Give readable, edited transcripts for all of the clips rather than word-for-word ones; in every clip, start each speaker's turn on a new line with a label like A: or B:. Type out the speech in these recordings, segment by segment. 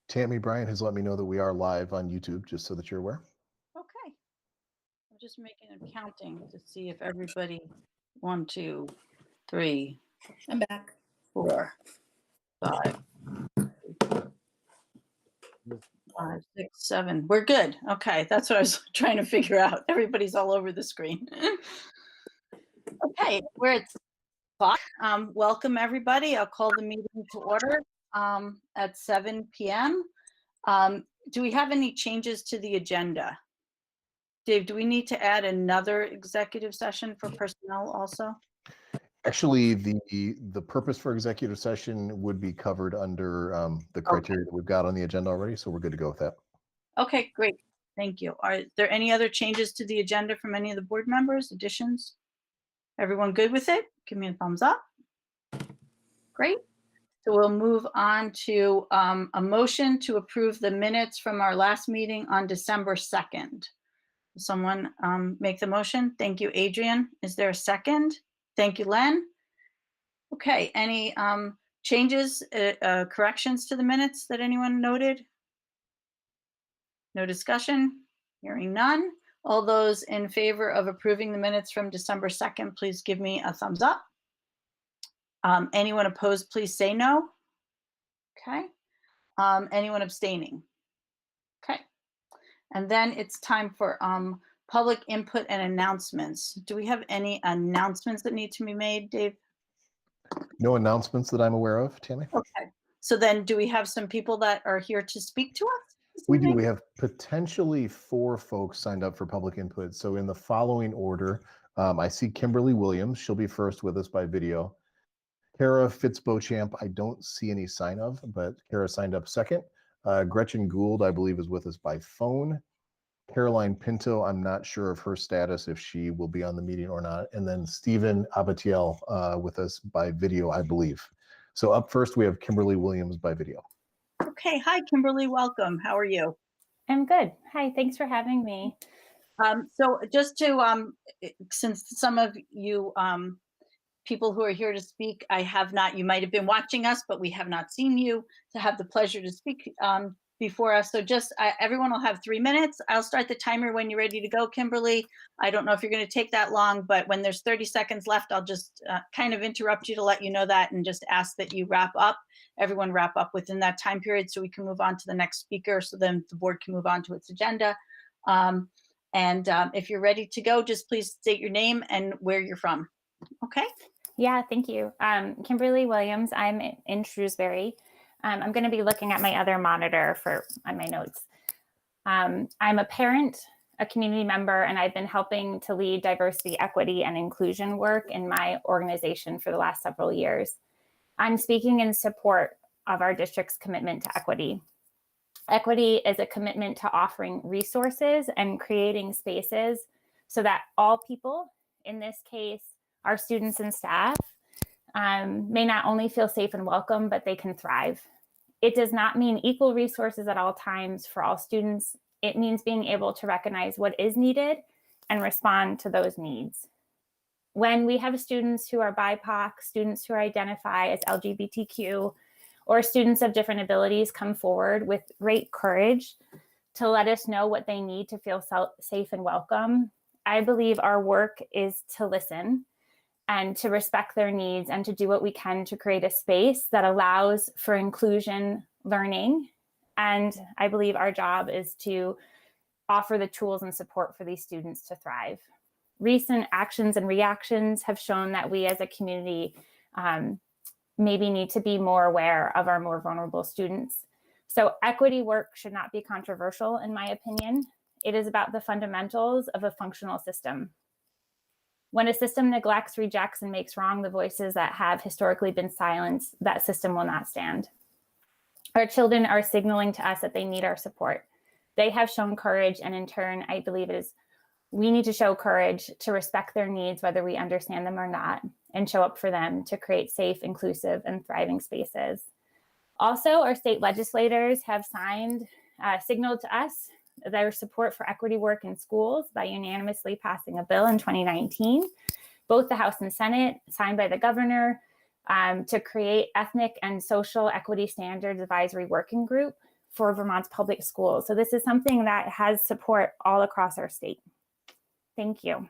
A: Tammy Bryan has let me know that we are live on YouTube, just so that you're aware.
B: Okay. I'm just making a counting to see if everybody, 1, 2, 3,
C: I'm back.
B: 4, 5, 5, 6, 7. We're good. Okay, that's what I was trying to figure out. Everybody's all over the screen. Okay, we're at 5. Welcome everybody. I'll call the meeting to order at 7 p.m. Do we have any changes to the agenda? Dave, do we need to add another executive session for personnel also?
A: Actually, the purpose for executive session would be covered under the criteria that we've got on the agenda already, so we're good to go with that.
B: Okay, great. Thank you. Are there any other changes to the agenda from any of the board members, additions? Everyone good with it? Give me a thumbs up. Great. So we'll move on to a motion to approve the minutes from our last meeting on December 2nd. Someone make the motion? Thank you, Adrian. Is there a second? Thank you, Len. Okay, any changes, corrections to the minutes that anyone noted? No discussion? Hearing none. All those in favor of approving the minutes from December 2nd, please give me a thumbs up. Anyone opposed, please say no. Okay. Anyone abstaining? Okay. And then it's time for public input and announcements. Do we have any announcements that need to be made, Dave?
A: No announcements that I'm aware of, Tammy.
B: Okay. So then do we have some people that are here to speak to us?
A: We do. We have potentially 4 folks signed up for public input. So in the following order, I see Kimberly Williams. She'll be first with us by video. Kara Fitzbochamp, I don't see any sign of, but Kara signed up second. Gretchen Gould, I believe, is with us by phone. Caroline Pinto, I'm not sure of her status, if she will be on the meeting or not. And then Stephen Abatiel with us by video, I believe. So up first, we have Kimberly Williams by video.
B: Okay. Hi, Kimberly. Welcome. How are you?
D: I'm good. Hi. Thanks for having me.
B: So just to, since some of you people who are here to speak, you might have been watching us, but we have not seen you to have the pleasure to speak before us. So just everyone will have 3 minutes. I'll start the timer when you're ready to go, Kimberly. I don't know if you're going to take that long, but when there's 30 seconds left, I'll just kind of interrupt you to let you know that and just ask that you wrap up. Everyone wrap up within that time period so we can move on to the next speaker, so then the board can move on to its agenda. If you're ready to go, just please state your name and where you're from. Okay.
D: Yeah, thank you. Kimberly Williams. I'm in Shrewsbury. I'm going to be looking at my other monitor on my notes. I'm a parent, a community member, and I've been helping to lead diversity, equity, and inclusion work in my organization for the last several years. I'm speaking in support of our district's commitment to equity. Equity is a commitment to offering resources and creating spaces so that all people, in this case, our students and staff, may not only feel safe and welcome, but they can thrive. It does not mean equal resources at all times for all students. It means being able to recognize what is needed and respond to those needs. When we have students who are BIPOC, students who identify as LGBTQ, or students of different abilities come forward with great courage to let us know what they need to feel safe and welcome, I believe our work is to listen and to respect their needs and to do what we can to create a space that allows for inclusion learning. And I believe our job is to offer the tools and support for these students to thrive. Recent actions and reactions have shown that we as a community maybe need to be more aware of our more vulnerable students. So equity work should not be controversial, in my opinion. It is about the fundamentals of a functional system. When a system neglects, rejects, and makes wrong the voices that have historically been silenced, that system will not stand. Our children are signaling to us that they need our support. They have shown courage, and in turn, I believe we need to show courage to respect their needs, whether we understand them or not, and show up for them to create safe, inclusive, and thriving spaces. Also, our state legislators have signaled to us their support for equity work in schools by unanimously passing a bill in 2019, both the House and Senate, signed by the governor, to create ethnic and social equity standards advisory working group for Vermont's public schools. So this is something that has support all across our state. Thank you.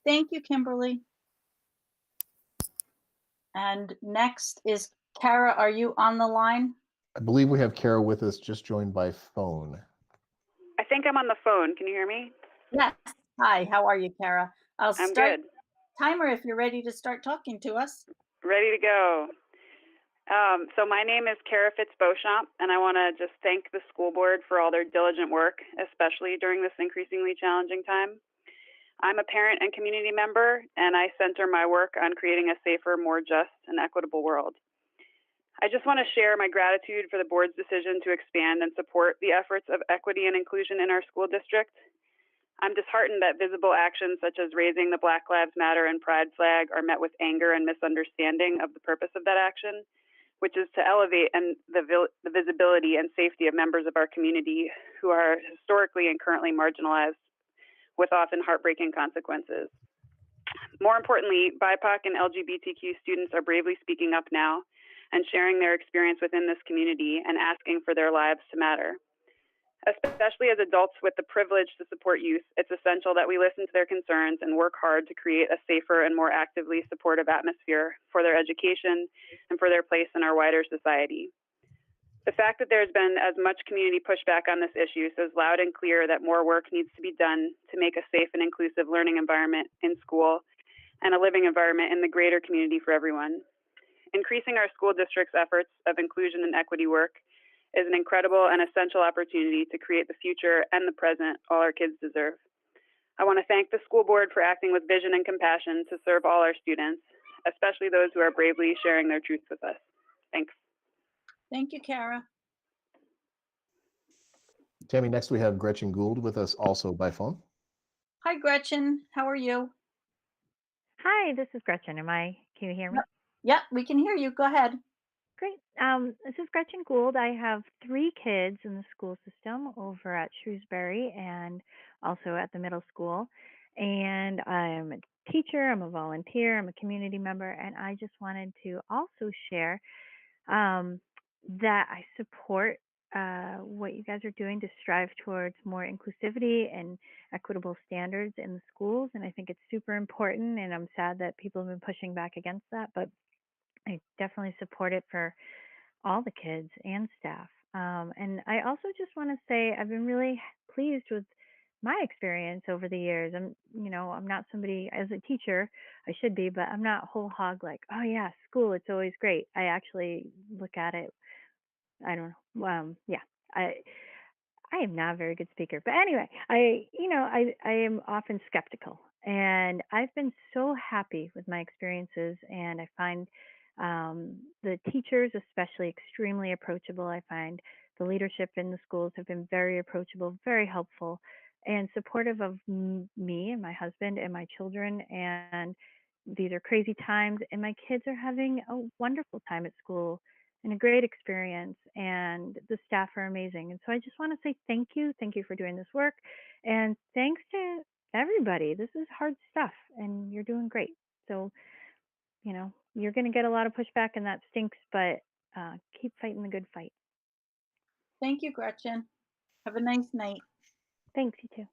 B: Thank you, Kimberly. And next is Kara. Are you on the line?
A: I believe we have Kara with us, just joined by phone.
C: I think I'm on the phone. Can you hear me?
B: Yes. Hi, how are you, Kara? I'll
C: I'm
B: start
C: good.
B: timer if you're ready to start talking to us.
C: Ready to go. So my name is Kara Fitz-Beauchamp, and I want to just thank the school board for all their diligent work, especially during this increasingly challenging time. I'm a parent and community member, and I center my work on creating a safer, more just, and equitable world. I just want to share my gratitude for the board's decision to expand and support the efforts of equity and inclusion in our school district. I'm disheartened that visible actions such as raising the Black Lives Matter and Pride flag are met with anger and misunderstanding of the purpose of that action, which is to elevate the visibility and safety of members of our community who are historically and currently marginalized, with often heartbreaking consequences. More importantly, BIPOC and LGBTQ students are bravely speaking up now and sharing their experience within this community and asking for their lives to matter. Especially as adults with the privilege to support youth, it's essential that we listen to their concerns and work hard to create a safer and more actively supportive atmosphere for their education and for their place in our wider society. The fact that there's been as much community pushback on this issue says loud and clear that more work needs to be done to make a safe and inclusive learning environment in school and a living environment in the greater community for everyone. Increasing our school district's efforts of inclusion and equity work is an incredible and essential opportunity to create the future and the present all our kids deserve. I want to thank the school board for acting with vision and compassion to serve all our students, especially those who are bravely sharing their truths with us. Thanks.
B: Thank you, Kara.
A: Tammy, next we have Gretchen Gould with us also by phone.
B: Hi, Gretchen. How are you?
E: Hi, this is Gretchen. Can you hear me?
B: Yep, we can hear you. Go ahead.
E: Great. This is Gretchen Gould. I have 3 kids in the school system over at Shrewsbury and also at the middle school. And I'm a teacher, I'm a volunteer, I'm a community member, and I just wanted to also share that I support what you guys are doing to strive towards more inclusivity and equitable standards in the schools. And I think it's super important, and I'm sad that people have been pushing back against that, but I definitely support it for all the kids and staff. And I also just want to say I've been really pleased with my experience over the years. I'm not somebody as a teacher, I should be, but I'm not whole hog like, oh yeah, school, it's always great. I actually look at it. I don't know. I am not a very good speaker, but anyway, I am often skeptical, and I've been so happy with my experiences, and I find the teachers especially extremely approachable. I find the leadership in the schools have been very approachable, very helpful, and supportive of me and my husband and my children. And these are crazy times, and my kids are having a wonderful time at school and a great experience, and the staff are amazing. And so I just want to say thank you for doing this work, and thanks to everybody. This is hard stuff, and you're doing great. So you're going to get a lot of pushback, and that stinks, but keep fighting the good fight.
B: Thank you, Gretchen. Have a nice night.
E: Thanks, you too.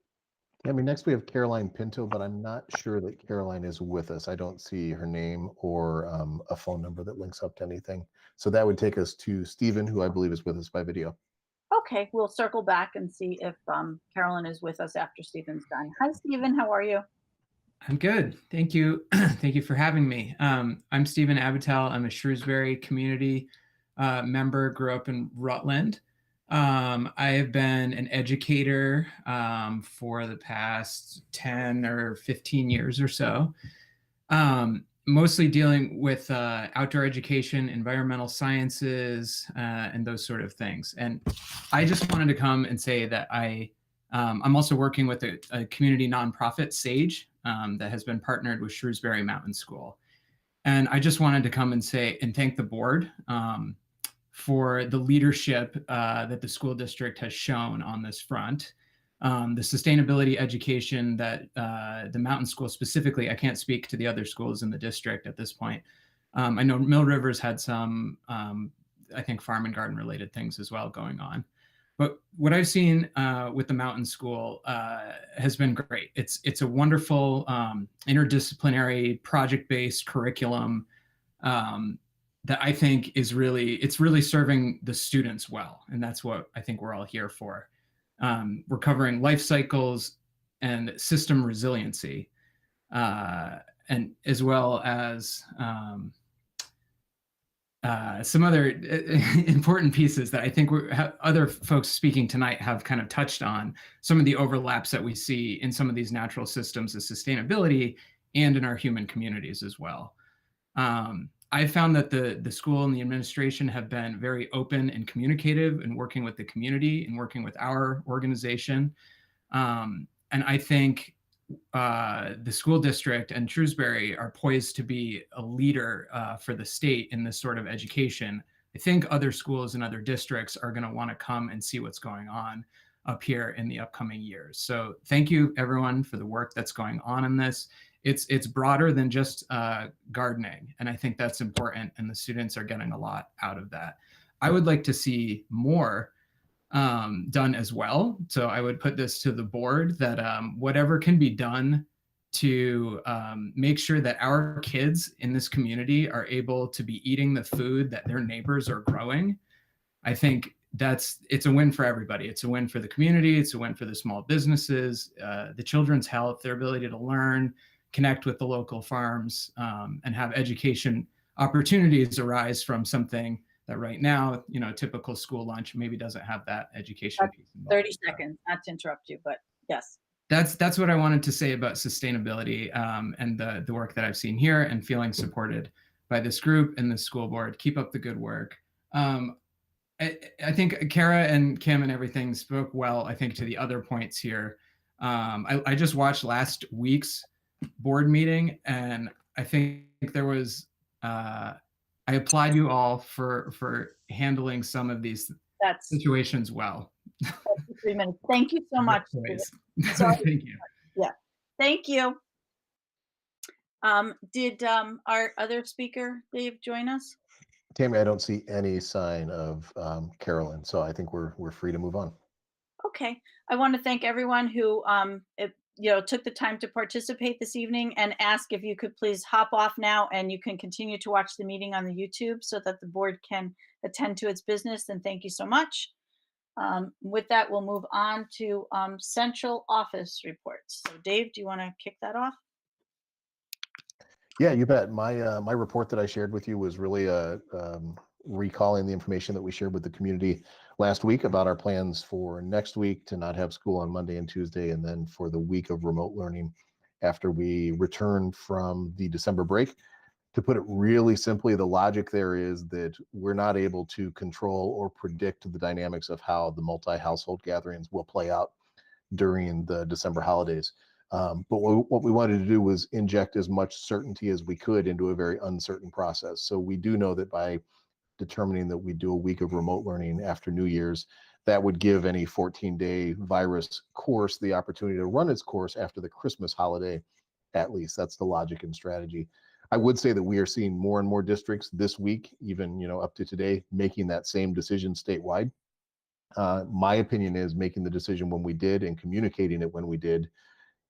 A: Tammy, next we have Caroline Pinto, but I'm not sure that Caroline is with us. I don't see her name or a phone number that links up to anything. So that would take us to Stephen, who I believe is with us by video.
B: Okay, we'll circle back and see if Carolyn is with us after Stephen's done. Hi, Stephen. How are you?
F: I'm good. Thank you. Thank you for having me. I'm Stephen Abitel. I'm a Shrewsbury community member, grew up in Rutland. I have been an educator for the past 10 or 15 years or so, mostly dealing with outdoor education, environmental sciences, and those sort of things. And I just wanted to come and say that I'm also working with a community nonprofit, SAGE, that has been partnered with Shrewsbury Mountain School. And I just wanted to come and say and thank the board for the leadership that the school district has shown on this front. The sustainability education that the Mountain School specifically, I can't speak to the other schools in the district at this point. I know Mill River's had some, I think, farm and garden related things as well going on. But what I've seen with the Mountain School has been great. It's a wonderful interdisciplinary project-based curriculum that I think is really serving the students well, and that's what I think we're all here for. We're covering life cycles and system resiliency, and as well as some other important pieces that I think other folks speaking tonight have kind of touched on, some of the overlaps that we see in some of these natural systems of sustainability and in our human communities as well. I found that the school and the administration have been very open and communicative in working with the community and working with our organization. And I think the school district and Shrewsbury are poised to be a leader for the state in this sort of education. I think other schools and other districts are going to want to come and see what's going on up here in the upcoming years. So thank you everyone for the work that's going on in this. It's broader than just gardening, and I think that's important, and the students are getting a lot out of that. I would like to see more done as well. So I would put this to the board that whatever can be done to make sure that our kids in this community are able to be eating the food that their neighbors are growing. I think it's a win for everybody. It's a win for the community. It's a win for the small businesses, the children's health, their ability to learn, connect with the local farms, and have education opportunities arise from something that right now, typical school lunch maybe doesn't have that education piece involved.
B: 30 seconds, not to interrupt you, but yes.
F: That's what I wanted to say about sustainability and the work that I've seen here, and feeling supported by this group and the school board. Keep up the good work. I think Kara and Kim and everything spoke well, I think, to the other points here. I just watched last week's board meeting, and I think there was, I applaud you all for handling some of these situations well.
B: 3 minutes. Thank you so much.
F: Thank you.
B: Yeah, thank you. Did our other speaker, Dave, join us?
A: Tammy, I don't see any sign of Carolyn, so I think we're free to move on.
B: Okay, I want to thank everyone who took the time to participate this evening, and ask if you could please hop off now, and you can continue to watch the meeting on the YouTube so that the board can attend to its business. And thank you so much. With that, we'll move on to central office reports. So Dave, do you want to kick that off?
A: Yeah, you bet. My report that I shared with you was really recalling the information that we shared with the community last week about our plans for next week to not have school on Monday and Tuesday, and then for the week of remote learning after we return from the December break. To put it really simply, the logic there is that we're not able to control or predict the dynamics of how the multi-household gatherings will play out during the December holidays. But what we wanted to do was inject as much certainty as we could into a very uncertain process. So we do know that by determining that we do a week of remote learning after New Year's, that would give any 14-day virus course the opportunity to run its course after the Christmas holiday, at least. That's the logic and strategy. I would say that we are seeing more and more districts this week, even up to today, making that same decision statewide. My opinion is making the decision when we did and communicating it when we did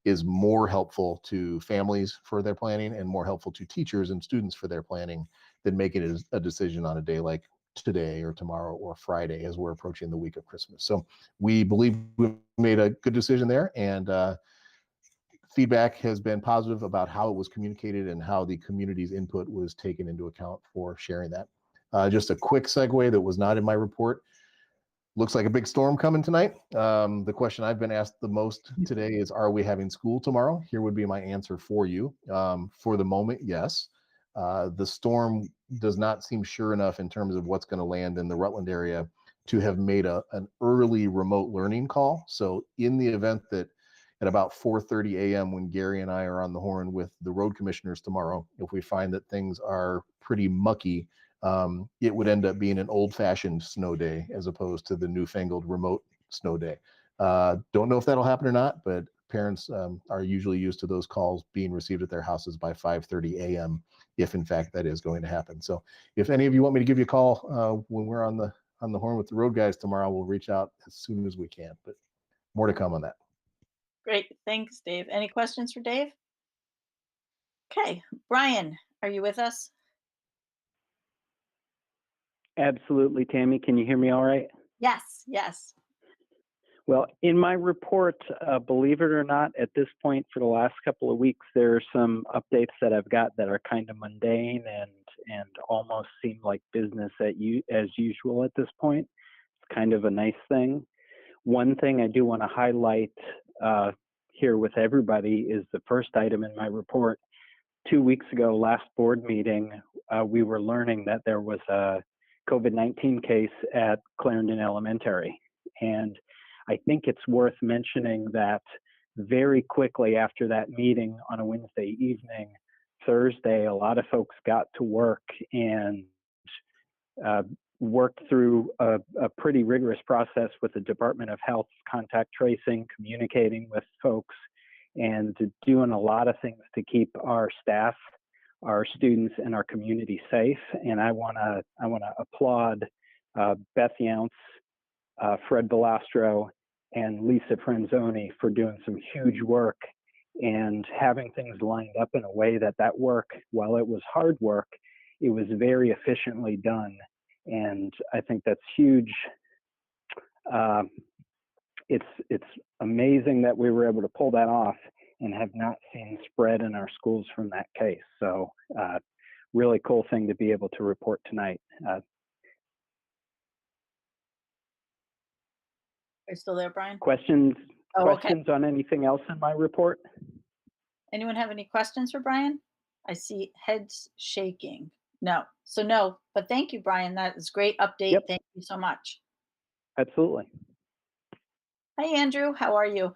A: is more helpful to families for their planning and more helpful to teachers and students for their planning than making it a decision on a day like today or tomorrow or Friday as we're approaching the week of Christmas. So we believe we made a good decision there, and feedback has been positive about how it was communicated and how the community's input was taken into account for sharing that. Just a quick segue that was not in my report. Looks like a big storm coming tonight. The question I've been asked the most today is, are we having school tomorrow? Here would be my answer for you. For the moment, yes. The storm does not seem sure enough in terms of what's going to land in the Rutland area to have made an early remote learning call. So in the event that at about 4:30 a.m. when Gary and I are on the horn with the road commissioners tomorrow, if we find that things are pretty mucky, it would end up being an old-fashioned snow day as opposed to the newfangled remote snow day. Don't know if that'll happen or not, but parents are usually used to those calls being received at their houses by 5:30 a.m. if in fact that is going to happen. So if any of you want me to give you a call when we're on on the horn with the road guys tomorrow. We'll reach out as soon as we can, but more to come on that.
B: Great. Thanks, Dave. Any questions for Dave? Okay. Brian, are you with us?
G: Absolutely, Tammy. Can you hear me all right?
B: Yes. Yes.
G: Well, in my report, believe it or not, at this point for the last couple of weeks, there are some updates that I've got that are kind of mundane and almost seem like business as usual at this point. It's kind of a nice thing. One thing I do want to highlight here with everybody is the first item in my report. 2 weeks ago, last board meeting, we were learning that there was a COVID-19 case at Clarendon Elementary. And I think it's worth mentioning that very quickly after that meeting on a Wednesday evening, Thursday, a lot of folks got to work and worked through a pretty rigorous process with the Department of Health, contact tracing, communicating with folks, and doing a lot of things to keep our staff, our students, and our community safe. And I wanna applaud Beth Younce, Fred Balastro, and Lisa Frenzoni for doing some huge work and having things lined up in a way that work, while it was hard work, it was very efficiently done. And I think that's huge. It's amazing that we were able to pull that off and have not seen spread in our schools from that case. So really cool thing to be able to report tonight.
B: Are you still there, Brian?
G: Questions
B: Okay.
G: on anything else in my report?
B: Anyone have any questions for Brian? I see heads shaking. No. So no, but thank you, Brian. That is a great update.
G: Yep.
B: Thank you so much.
G: Absolutely.
B: Hi, Andrew. How are you?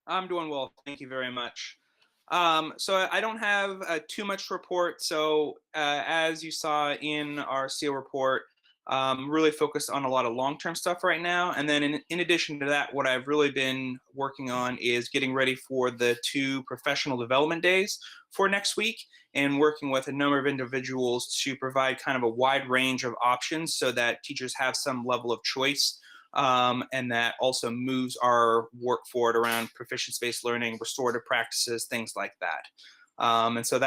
H: I'm doing well. Thank you very much. So I don't have too much to report. So as you saw in our seal report, really focused on a lot of long-term stuff right now. And then in addition to that, what I've really been working on is getting ready for the 2 professional development days for next week and working with a number of individuals to provide kind of a wide range of options so that teachers have some level of choice. And that also moves our work forward around proficiency-based learning, restorative practices, things like that. And so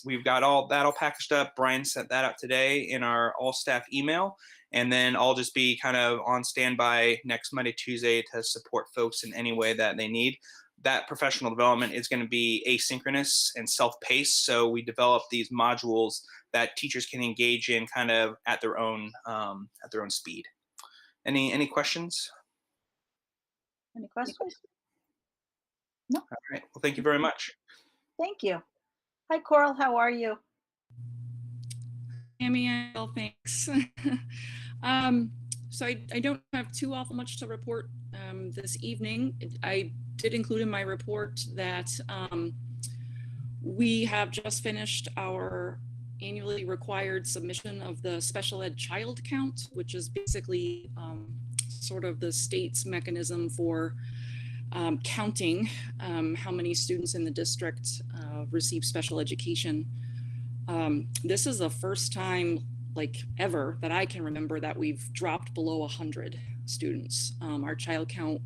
H: we've got all that all packaged up. Brian sent that out today in our all staff email. And then I'll just be kind of on standby next Monday, Tuesday to support folks in any way that they need. That professional development is going to be asynchronous and self-paced. So we develop these modules that teachers can engage in kind of at their own speed. Any questions?
B: Any questions? No.
H: All right. Well, thank you very much.
B: Thank you. Hi, Coral. How are you?
I: Tammy, well, thanks. So I don't have too awful much to report this evening. I did include in my report that we have just finished our annually required submission of the special ed child count, which is basically sort of the state's mechanism for counting how many students in the district receive special education. This is the first time like ever that I can remember that we've dropped below 100 students. Our child count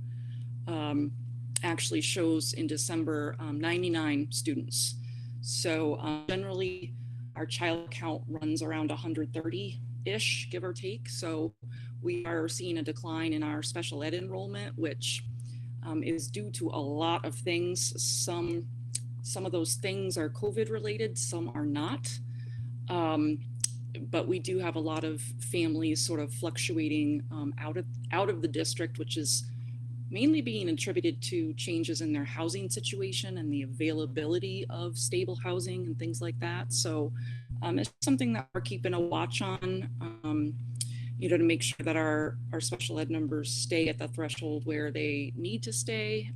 I: actually shows in December 99 students. So generally our child count runs around 130-ish, give or take. So we are seeing a decline in our special ed enrollment, which is due to a lot of things. Some of those things are COVID related, some are not. But we do have a lot of families sort of fluctuating out of the district, which is mainly being attributed to changes in their housing situation and the availability of stable housing and things like that. So it's something that we're keeping a watch on, to make sure that our special ed numbers stay at the threshold where they need to stay.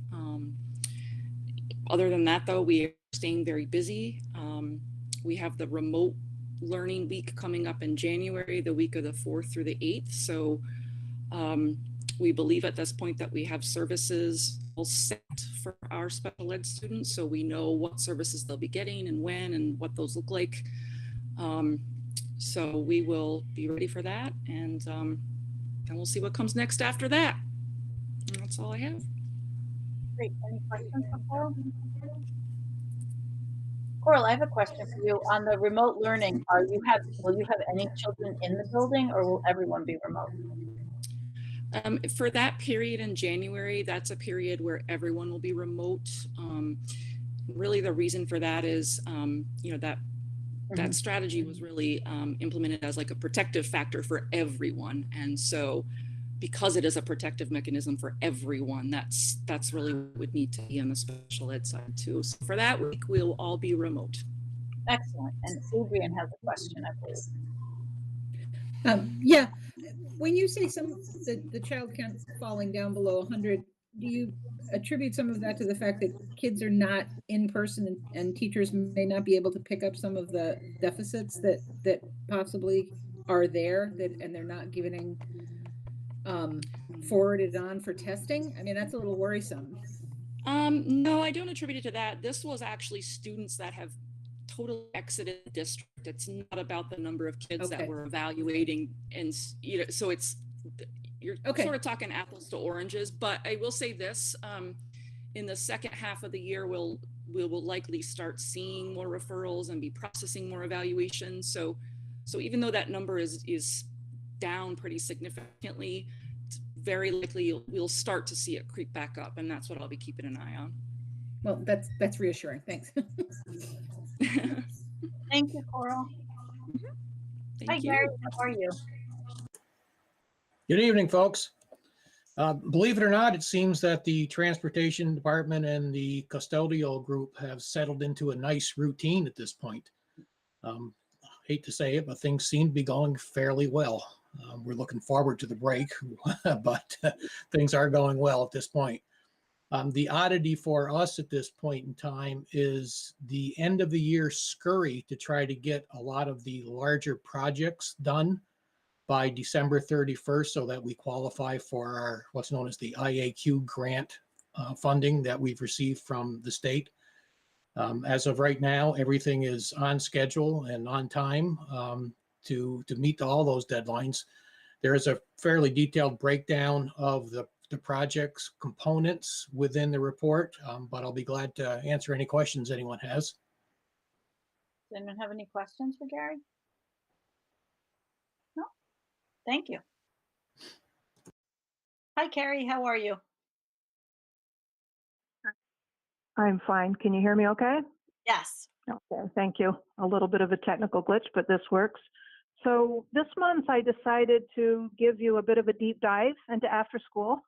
I: Other than that, though, we are staying very busy. We have the remote learning week coming up in January, the week of the 4th through the 8th. So we believe at this point that we have services all set for our special ed students. So we know what services they'll be getting and when and what those look like. So we will be ready for that. And we'll see what comes next after that. And that's all I have.
B: Great. Any questions for Coral? Coral, I have a question for you on the remote learning. Will you have any children in the building, or will everyone be remote?
I: For that period in January, that's a period where everyone will be remote. Really, the reason for that is, that strategy was really implemented as like a protective factor for everyone, and so because it is a protective mechanism for everyone, that's really what would need to be on the special ed side too. So for that week, we'll all be remote.
B: Excellent. And Adrian has a question, I believe.
J: Yeah, when you say the child count falling down below 100, do you attribute some of that to the fact that kids are not in person and teachers may not be able to pick up some of the deficits that possibly are there, and they're not giving forwarded on for testing? I mean, that's a little worrisome.
I: No, I don't attribute it to that. This was actually students that have totally exited the district. It's not about the number of kids that we're evaluating, and so you're sort of talking apples to oranges. But I will say this: in the second half of the year, we will likely start seeing more referrals and be processing more evaluations. So even though that number is down pretty significantly, it's very likely we'll start to see it creep back up, and that's what I'll be keeping an eye on.
J: Well, that's reassuring. Thanks.
B: Thank you, Coral. Hi, Gary. How are you?
K: Good evening, folks. Believe it or not, it seems that the transportation department and the custodial group have settled into a nice routine at this point. Hate to say it, but things seem to be going fairly well. We're looking forward to the break, but things are going well at this point. The oddity for us at this point in time is the end of the year scurry to try to get a lot of the larger projects done by December 31st so that we qualify for our what's known as the IAQ grant funding that we've received from the state. As of right now, everything is on schedule and on time to meet all those deadlines. There is a fairly detailed breakdown of the project's components within the report, but I'll be glad to answer any questions anyone has.
B: Does anyone have any questions for Gary? No? Thank you. Hi, Carrie. How are you?
L: I'm fine. Can you hear me okay?
B: Yes.
L: Okay, thank you. A little bit of a technical glitch, but this works. So this month I decided to give you a bit of a deep dive into after school.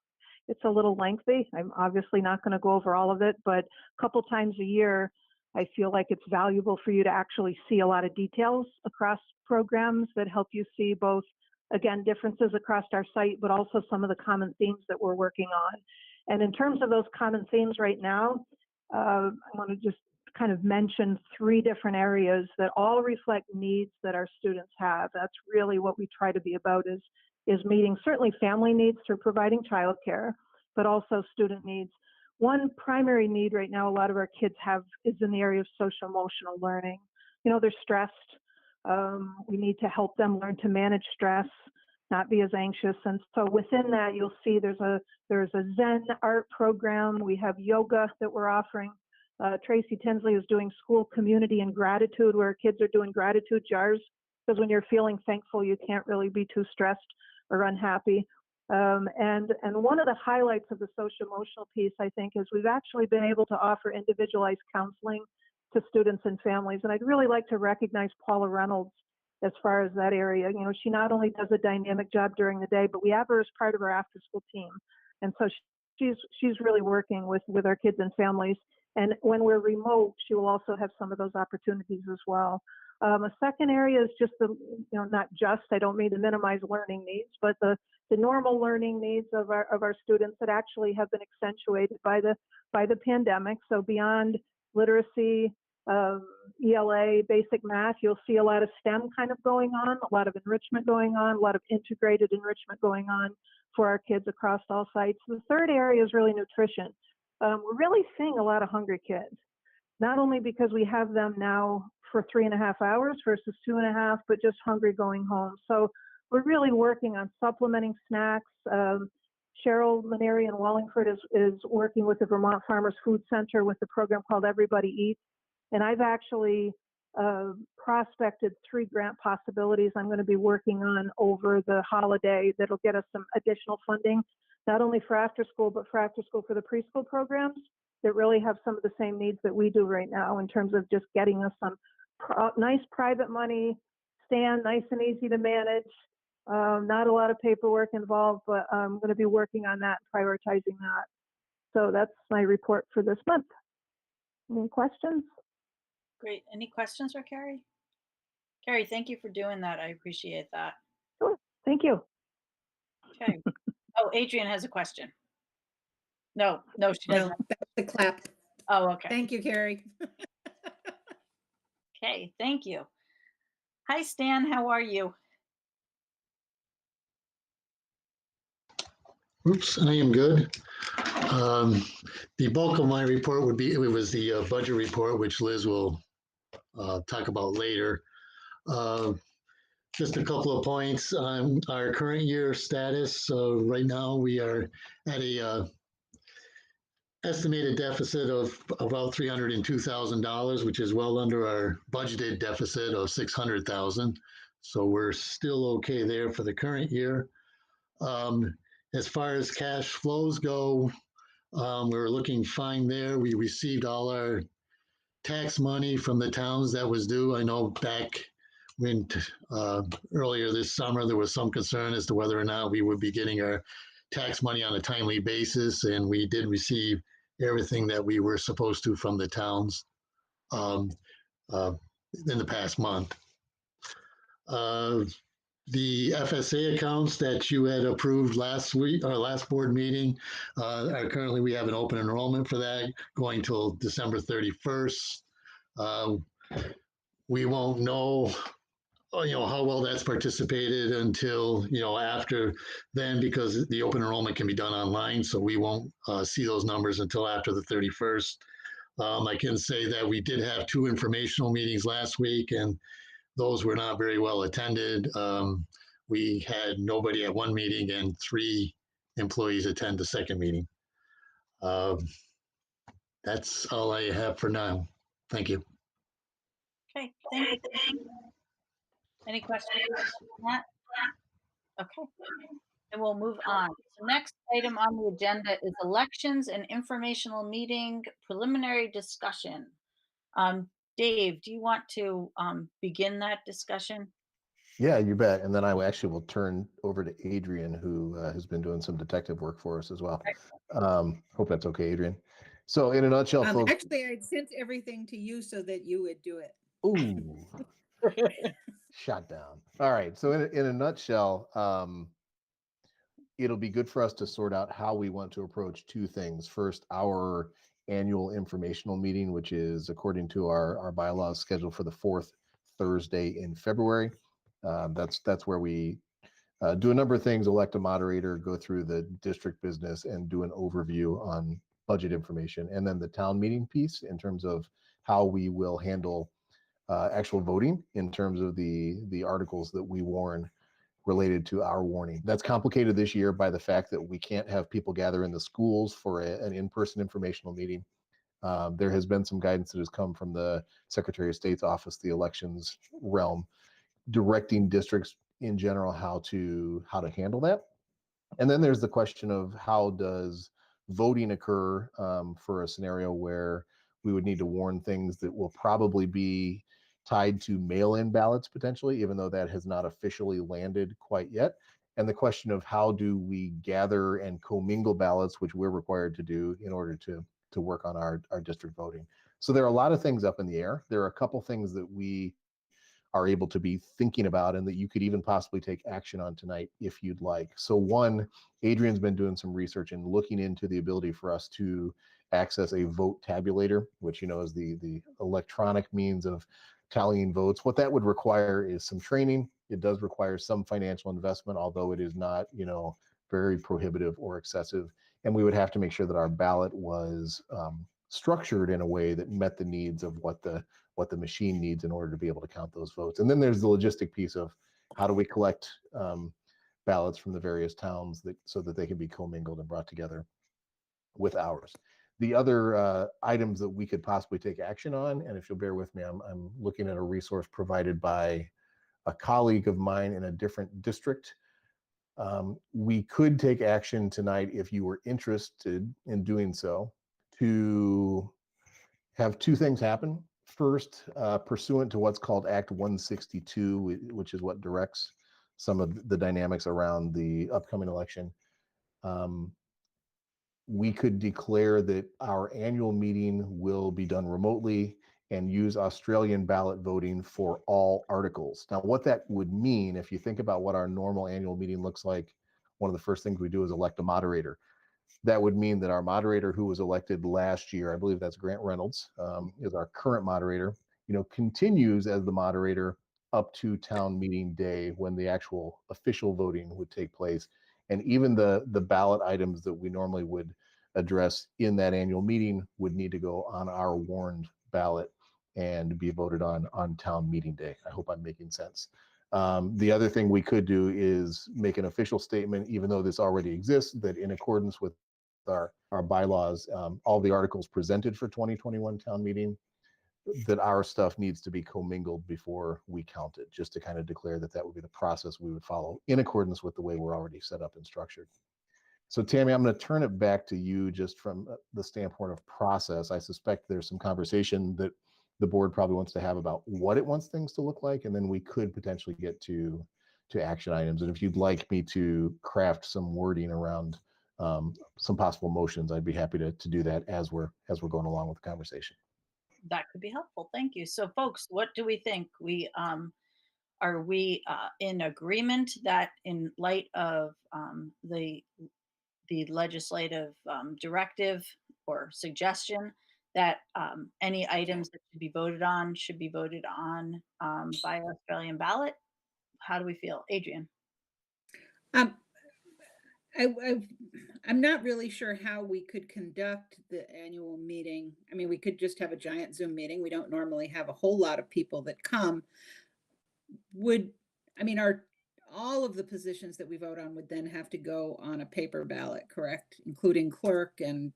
L: It's a little lengthy. I'm obviously not going to go over all of it, but a couple times a year, I feel like it's valuable for you to actually see a lot of details across programs that help you see both, again, differences across our site, but also some of the common themes that we're working on. And in terms of those common themes right now, I want to just kind of mention 3 different areas that all reflect needs that our students have. That's really what we try to be about, is meeting certainly family needs through providing childcare, but also student needs. One primary need right now a lot of our kids have is in the area of social emotional learning. You know, they're stressed. We need to help them learn to manage stress, not be as anxious. And so within that, you'll see there's a Zen art program. We have yoga that we're offering. Tracy Tinsley is doing school community and gratitude, where kids are doing gratitude jars, because when you're feeling thankful, you can't really be too stressed or unhappy. And one of the highlights of the social emotional piece, I think, is we've actually been able to offer individualized counseling to students and families. And I'd really like to recognize Paula Reynolds as far as that area. You know, she not only does a dynamic job during the day, but we have her as part of our after school team. And so she's really working with our kids and families. And when we're remote, she will also have some of those opportunities as well. A second area is just I don't mean to minimize learning needs, but the normal learning needs of our students that actually have been accentuated by the pandemic. So beyond literacy, ELA, basic math, you'll see a lot of STEM kind of going on, a lot of enrichment going on, a lot of integrated enrichment going on for our kids across all sites. The third area is really nutrition. We're really seeing a lot of hungry kids, not only because we have them now for 3.5 hours versus 2.5, but just hungry going home. So we're really working on supplementing snacks. Cheryl Maneri in Wallingford is working with the Vermont Farmers Food Center with a program called Everybody Eats. And I've actually prospected 3 grant possibilities I'm going to be working on over the holiday that'll get us some additional funding, not only for after school, but for after school for the preschool programs that really have some of the same needs that we do right now in terms of just getting us some nice private money, Stan, nice and easy to manage. Not a lot of paperwork involved, but I'm going to be working on that, prioritizing that. So that's my report for this month. Any questions?
B: Great. Any questions for Carrie? Carrie, thank you for doing that. I appreciate that.
L: Sure. Thank you.
B: Okay. Oh, Adrian has a question. No, she doesn't.
J: No, that's the clap.
B: Oh, okay.
J: Thank you, Carrie.
B: Okay, thank you. Hi, Stan. How are you?
M: Oops, I am good. The bulk of my report would be, it was the budget report, which Liz will talk about later. Just a couple of points on our current year status. So right now we are at a estimated deficit of about $302,000, which is well under our budgeted deficit of $600,000. So we're still okay there for the current year. As far as cash flows go, we're looking fine there. We received all our tax money from the towns that was due. I know back when earlier this summer, there was some concern as to whether or not we would be getting our tax money on a timely basis, and we did receive everything that we were supposed to from the towns in the past month. The FSA accounts that you had approved last week, our last board meeting, are currently, we have an open enrollment for that going till December 31st. We won't know, how well that's participated until, after then, because the open enrollment can be done online. So we won't see those numbers until after the 31st. I can say that we did have 2 informational meetings last week, and those were not very well attended. We had nobody at one meeting and 3 employees attend the second meeting. That's all I have for now. Thank you.
B: Okay, thank you. Any questions on that? Okay, and we'll move on. So next item on the agenda is elections and informational meeting preliminary discussion. Dave, do you want to begin that discussion?
A: Yeah, you bet. And then I actually will turn over to Adrian, who has been doing some detective work for us as well. Hope that's okay, Adrian. So in a nutshell, folks.
J: Actually, I'd sent everything to you so that you would do it.
A: Ooh. Shot down. All right. So in a nutshell, it'll be good for us to sort out how we want to approach 2 things. First, our annual informational meeting, which is according to our bylaws scheduled for the 4th Thursday in February. That's where we do a number of things, elect a moderator, go through the district business, and do an overview on budget information. And then the town meeting piece in terms of how we will handle actual voting in terms of the articles that we warn related to our warning. That's complicated this year by the fact that we can't have people gather in the schools for an in-person informational meeting. There has been some guidance that has come from the Secretary of State's office, the elections realm, directing districts in general how to handle that. And then there's the question of how does voting occur for a scenario where we would need to warn things that will probably be tied to mail-in ballots potentially, even though that has not officially landed quite yet. And the question of how do we gather and commingle ballots, which we're required to do in order to work on our district voting. So there are a lot of things up in the air. There are a couple things that we are able to be thinking about and that you could even possibly take action on tonight if you'd like. So one, Adrian's been doing some research and looking into the ability for us to access a vote tabulator, which is the electronic means of tallying votes. What that would require is some training. It does require some financial investment, although it is not, very prohibitive or excessive. And we would have to make sure that our ballot was structured in a way that met the needs of what the machine needs in order to be able to count those votes. And then there's the logistic piece of how do we collect ballots from the various towns so that they can be commingled and brought together with ours. The other items that we could possibly take action on, and if you'll bear with me, I'm looking at a resource provided by a colleague of mine in a different district. We could take action tonight if you were interested in doing so, to have two things happen. First, pursuant to what's called Act 162, which is what directs some of the dynamics around the upcoming election, we could declare that our annual meeting will be done remotely and use Australian ballot voting for all articles. Now, what that would mean, if you think about what our normal annual meeting looks like, one of the first things we do is elect a moderator. That would mean that our moderator, who was elected last year, I believe that's Grant Reynolds, is our current moderator, continues as the moderator up to town meeting day, when the actual official voting would take place. And even the ballot items that we normally would address in that annual meeting would need to go on our warned ballot and be voted on town meeting day. I hope I'm making sense. The other thing we could do is make an official statement, even though this already exists, that in accordance with our bylaws, all the articles presented for 2021 town meeting, that our stuff needs to be commingled before we count it, just to kind of declare that would be the process we would follow in accordance with the way we're already set up and structured. So Tammy, I'm going to turn it back to you just from the standpoint of process. I suspect there's some conversation that the board probably wants to have about what it wants things to look like, and then we could potentially get to action items. And if you'd like me to craft some wording around some possible motions, I'd be happy to do that as we're going along with the conversation.
B: That could be helpful. Thank you. So folks, what do we think? Are we in agreement that in light of the legislative directive or suggestion that any items that should be voted on by Australian ballot? How do we feel? Adrian?
J: I'm not really sure how we could conduct the annual meeting. I mean, we could just have a giant Zoom meeting. We don't normally have a whole lot of people that come. All of the positions that we vote on would then have to go on a paper ballot, correct? Including clerk and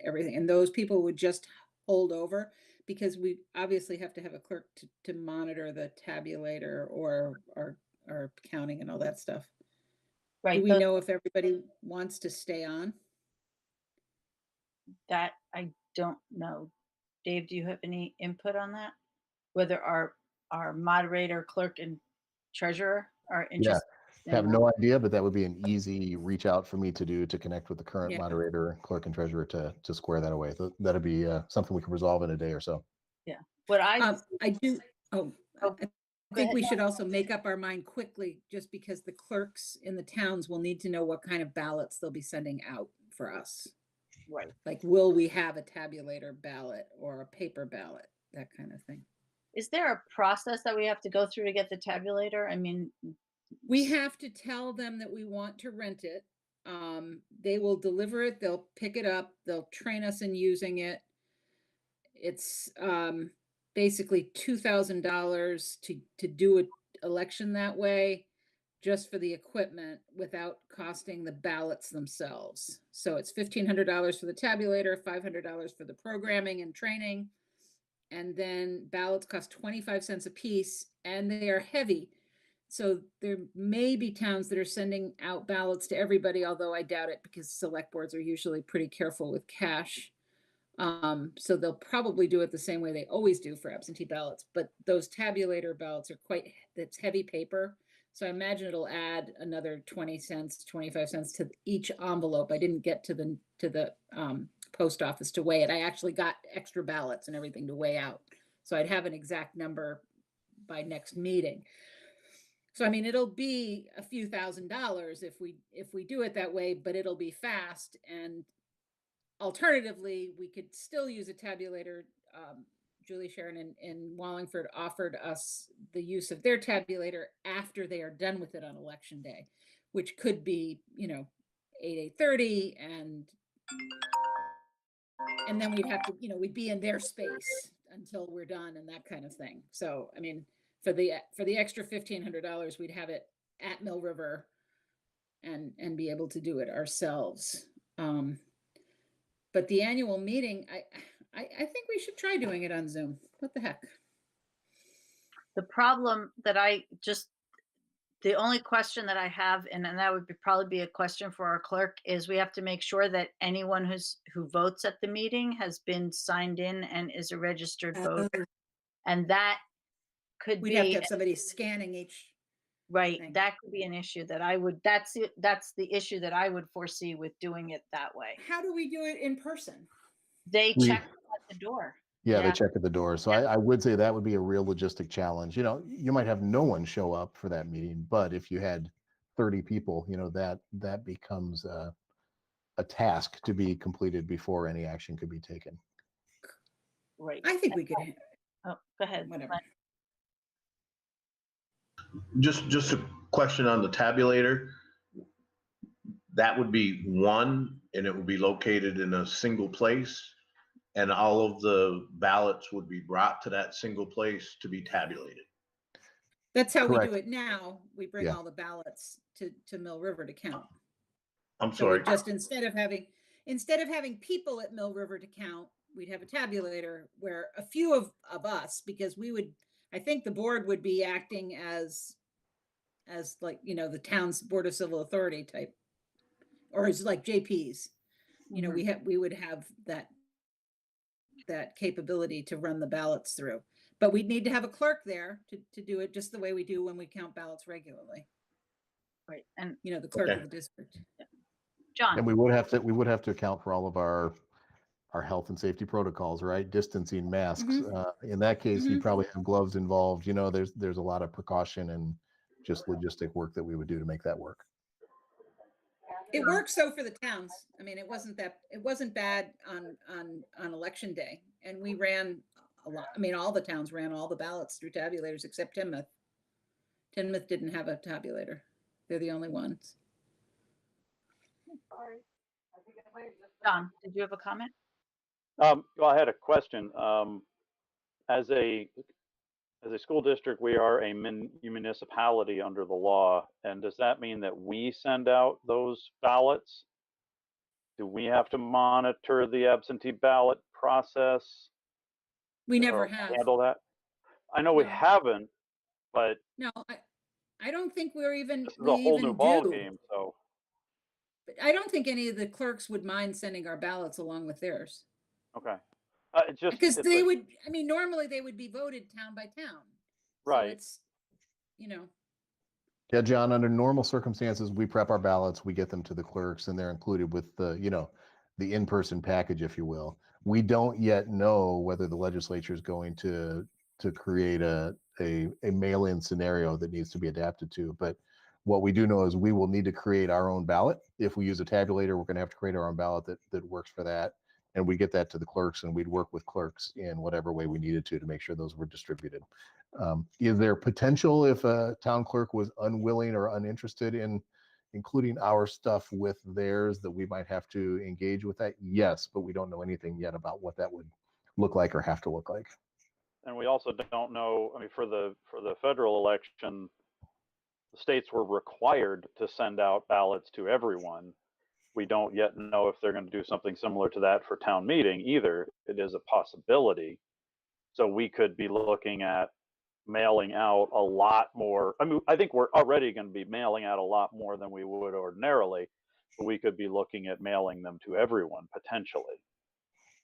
J: everything. And those people would just hold over, because we obviously have to have a clerk to monitor the tabulator or counting and all that stuff.
B: Right.
J: Do we know if everybody wants to stay on?
B: That I don't know. Dave, do you have any input on that? Whether our moderator, clerk, and treasurer are interested?
A: Yeah, have no idea, but that would be an easy reach out for me to do, to connect with the current moderator, clerk, and treasurer to square that away. So that'd be something we can resolve in a day or so.
B: Yeah. What I
J: think we should also make up our mind quickly, just because the clerks in the towns will need to know what kind of ballots they'll be sending out for us.
B: Right.
J: Like, will we have a tabulator ballot or a paper ballot, that kind of thing.
B: Is there a process that we have to go through to get the tabulator? I mean,
J: we have to tell them that we want to rent it. They will deliver it. They'll pick it up. They'll train us in using it. It's basically $2,000 to do an election that way, just for the equipment, without costing the ballots themselves. So it's $1,500 for the tabulator, $500 for the programming and training. And then ballots cost 25 cents a piece, and they are heavy. So there may be towns that are sending out ballots to everybody, although I doubt it, because select boards are usually pretty careful with cash. So they'll probably do it the same way they always do for absentee ballots. But those tabulator ballots are that's heavy paper. So I imagine it'll add another 20 cents, 25 cents to each envelope. I didn't get to the post office to weigh it. I actually got extra ballots and everything to weigh out. So I'd have an exact number by next meeting. So, I mean, it'll be a few $1,000s if we do it that way, but it'll be fast. And alternatively, we could still use a tabulator. Julie Sharon in Wallingford offered us the use of their tabulator after they are done with it on election day, which could be, 8:30, and then we'd have to, we'd be in their space until we're done and that kind of thing. So, I mean, for the extra $1,500, we'd have it at Mill River and be able to do it ourselves. But the annual meeting, I think we should try doing it on Zoom. What the heck?
B: The problem that the only question that I have, and that would probably be a question for our clerk, is we have to make sure that anyone who votes at the meeting has been signed in and is a registered voter. And that could
J: We'd have to
B: be
J: have somebody scanning each.
B: right.
J: thing.
B: That could be an issue that that's the issue that I would foresee with doing it that way.
J: How do we do it in person?
B: They
A: We-
B: check at the door.
A: Yeah, they
B: Yeah.
A: check at the door. So I would say that would be a real logistic challenge. You know, you might have no one show up for that meeting, but if you had 30 people, you know, that becomes a task to be completed before any action could be taken.
B: Right.
J: I think we could.
B: Oh, go ahead.
J: Whatever.
N: Just a question on the tabulator. That would be one, and it would be located in a single place, and all of the ballots would be brought to that single place to be tabulated.
J: That's how we
A: Correct.
J: do it now. We bring
A: Yeah.
J: all the ballots to Mill River to count.
N: I'm
J: So we
N: sorry.
J: just instead of having people at Mill River to count, we'd have a tabulator where a few of us, because I think the board would be acting as like, you know, the town's Board of Civil Authority type, or as like JP's. You know, we would have that capability to run the ballots through. But we'd need to have a clerk there to do it just the way we do when we count ballots regularly.
B: Right. And
J: You know, the clerk
N: Okay.
J: of the district.
B: John.
A: And we would have to account for all of our health and safety protocols, right? Distancing, masks. In that case, you'd probably have gloves involved. You know, there's a lot of precaution and just logistic work that we would do to make that work.
J: It works so for the towns. I mean, it wasn't bad on election day, and we ran a lot. I mean, all the towns ran all the ballots through tabulators except Tinmouth. Tinmouth didn't have a tabulator. They're the only ones.
B: John, did you have a comment?
O: Well, I had a question. As a school district, we are a municipality under the law, and does that mean that we send out those ballots? Do we have to monitor the absentee ballot process?
J: We never
O: or
J: have.
O: handle that. I know we
J: No.
O: haven't, but
J: No, I don't think we're even.
O: this is
J: we
O: a whole
J: even
O: new ball
J: do.
O: game. So
J: But I don't think any of the clerks would mind sending our ballots along with theirs.
O: okay, it's just
J: Because
O: it's
J: they
O: a-
J: would, I mean, normally they would be voted town by town. So
O: right.
J: it's, you know,
A: Yeah, John, under normal circumstances, we prep our ballots, we get them to the clerks, and they're included with the, you know, the in-person package, if you will. We don't yet know whether the legislature is going to create a mail-in scenario that needs to be adapted to. But what we do know is we will need to create our own ballot. If we use a tabulator, we're going to have to create our own ballot that works for that. And we get that to the clerks, and we'd work with clerks in whatever way we needed to make sure those were distributed. Is there potential if a town clerk was unwilling or uninterested in including our stuff with theirs that we might have to engage with that? Yes, but we don't know anything yet about what that would look like or have to look like.
O: And we also don't know. I mean, for the federal election, the states were required to send out ballots to everyone. We don't yet know if they're going to do something similar to that for town meeting either. It is a possibility. So we could be looking at mailing out a lot more. I mean, I think we're already going to be mailing out a lot more than we would ordinarily, but we could be looking at mailing them to everyone potentially.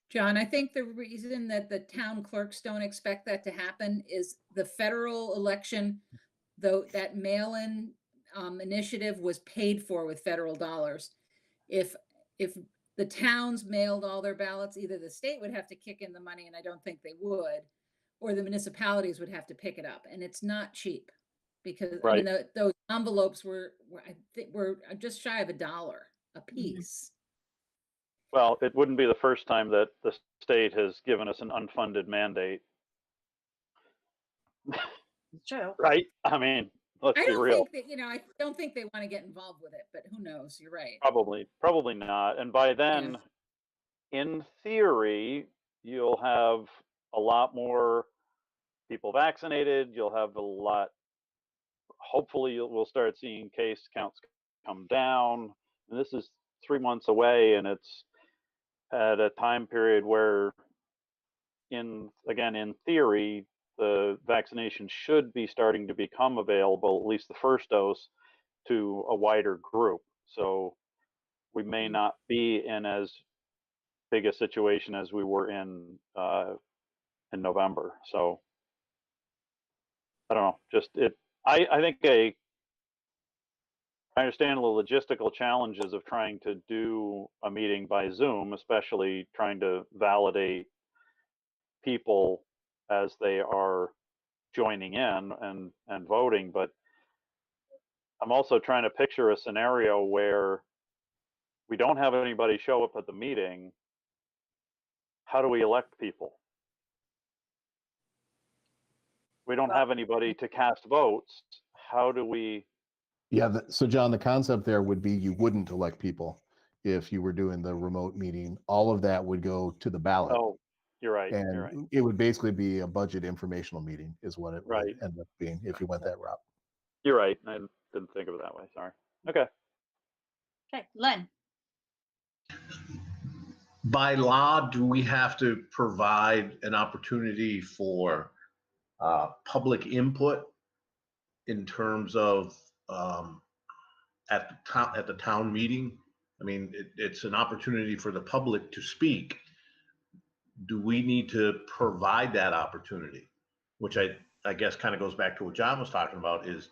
J: John, I think the reason that the town clerks don't expect that to happen is the federal election, though that mail-in initiative was paid for with federal dollars. If the towns mailed all their ballots, either the state would have to kick in the money, and I don't think they would, or the municipalities would have to pick it up, and it's not cheap because I mean those envelopes were I think were just shy of $1 a piece.
O: Well, it wouldn't be the first time that the state has given us an unfunded mandate.
B: It's true.
O: Right? I mean, let's
J: I
O: be
J: don't
O: real.
J: think that, you know, I don't think they want to get involved with it, but who knows? You're right.
O: Probably not. And by then, in theory, you'll have a lot more people vaccinated, you'll have a lot, hopefully we'll start seeing case counts come down. And this is 3 months away, and it's at a time period where in theory, the vaccination should be starting to become available, at least the first dose, to a wider group. So we may not be in as big a situation as we were in November. So I don't know, just I think I understand the logistical challenges of trying to do a meeting by Zoom, especially trying to validate people as they are joining in and voting. But I'm also trying to picture a scenario where we don't have anybody show up at the meeting. How do we elect people? We don't have anybody to cast votes. How do we?
A: Yeah, so John, the concept there would be you wouldn't elect people if you were doing the remote meeting. All of that would go to the ballot.
O: Oh, you're right.
A: And
O: You're right.
A: it would basically be a budget informational meeting is what it
O: Right.
A: would end up being if you went that route.
O: You're right. I didn't think of it that way. Sorry. Okay.
B: Okay, Len.
N: By law, do we have to provide an opportunity for public input in terms of at the town meeting? I mean, it's an opportunity for the public to speak. Do we need to provide that opportunity? Which I guess kind of goes back to what John was talking about is,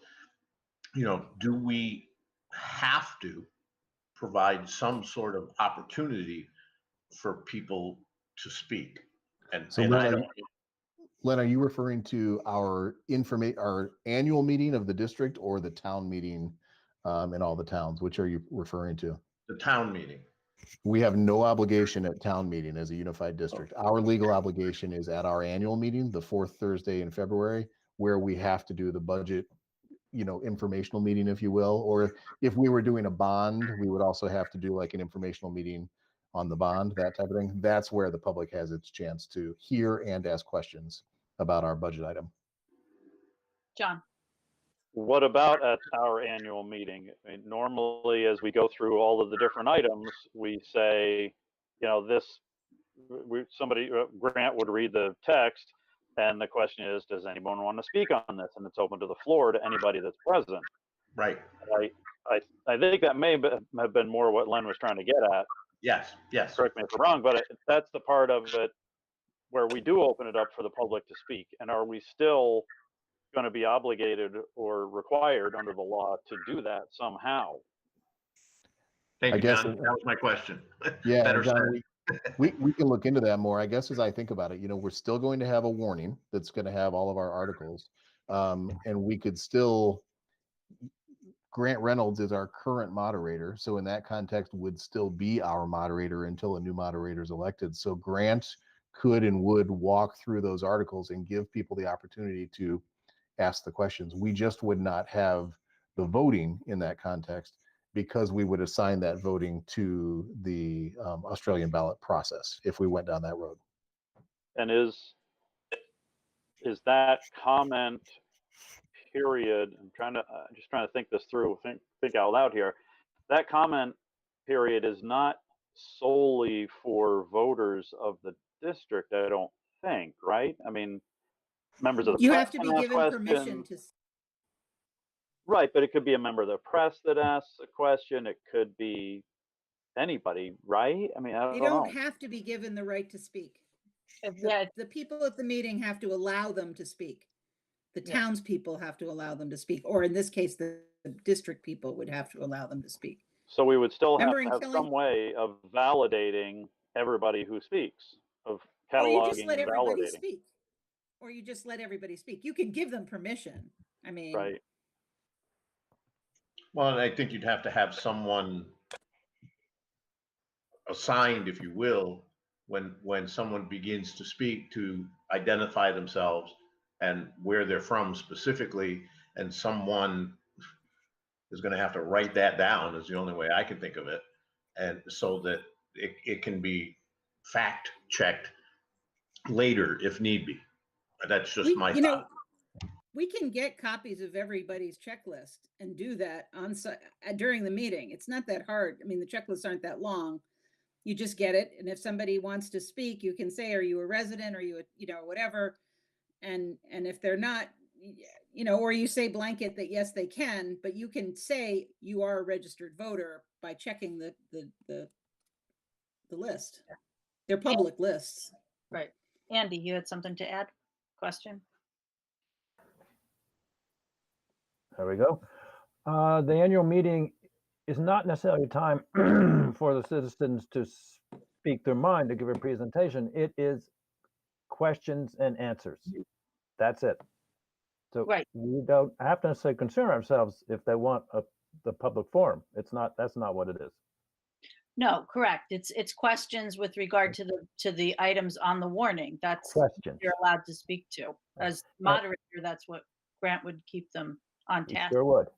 N: do we have to provide some sort of opportunity for people to speak? And
A: So Len, are you referring to our annual meeting of the district or the town meeting in all the towns? Which are you referring to?
N: The town meeting.
A: We have no obligation at town meeting as a unified district. Our legal obligation is at our annual meeting, the fourth Thursday in February, where we have to do the budget, informational meeting, if you will. Or if we were doing a bond, we would also have to do like an informational meeting on the bond, that type of thing. That's where the public has its chance to hear and ask questions about our budget item.
B: John.
O: What about at our annual meeting? I mean, normally, as we go through all of the different items, we say, Grant would read the text, and the question is, does anyone want to speak on this? And it's open to the floor to anybody that's present.
N: Right.
O: I think that may have been more what Len was trying to get at.
N: Yes.
O: Correct me if I'm wrong, but that's the part of it where we do open it up for the public to speak. And are we still going to be obligated or required under the law to do that somehow?
N: Thank you, John. That was my question.
A: Yeah,
N: Better
A: John, we can look into that more. I guess as I think about it, we're still going to have a warning that's going to have all of our articles. And we could still, Grant Reynolds is our current moderator. So in that context would still be our moderator until a new moderator is elected. So Grant could and would walk through those articles and give people the opportunity to ask the questions. We just would not have the voting in that context because we would assign that voting to the Australian ballot process if we went down that road.
O: And is that comment period, just trying to think this through, think out loud here. That comment period is not solely for voters of the district, I don't think, right? I mean, members of the
J: You
O: press
J: have to be
O: can ask
J: given permission to.
O: Right, but it could be a member of the press that asks a question. It could be anybody, right? I mean, I
J: They
O: don't
J: don't
O: know.
J: have to be given the right to speak.
B: Yeah.
J: The people at the meeting have to allow them to speak. The townspeople have to allow them to speak, or in this case, the district people would have to allow them to speak.
O: So we would still have
J: Remember
O: to
J: in
O: have
J: Kelly-
O: some way of validating everybody who speaks, of
J: Or you just
O: cataloging
J: let
O: and
J: everybody
O: validating.
J: speak. Or you just let everybody speak. You can give them permission. I mean,
O: Right.
N: Well, and I think you'd have to have someone assigned, if you will, when someone begins to speak, to identify themselves and where they're from specifically, and someone is going to have to write that down, is the only way I can think of it, and so that it can be fact checked later if need be. That's just my
J: You
N: thought.
J: know, we can get copies of everybody's checklist and do that on during the meeting. It's not that hard. I mean, the checklists aren't that long. You just get it, and if somebody wants to speak, you can say, "Are you a resident? Are you whatever?" And if they're not, or you say blanket that yes, they can, but you can say you are a registered voter by checking the list. They're public lists.
B: Right. Andy, you had something to add? Question?
P: There we go. The annual meeting is not necessarily a time for the citizens to speak their mind, to give a presentation. It is questions and answers. That's it. So we don't have to necessarily concern ourselves if they want the public forum. That's not what it is.
B: No, correct. It's questions with regard to the items on the warning. That's
P: questions
B: you're allowed to speak to. As moderator, that's what Grant would keep them on task.
P: Sure would.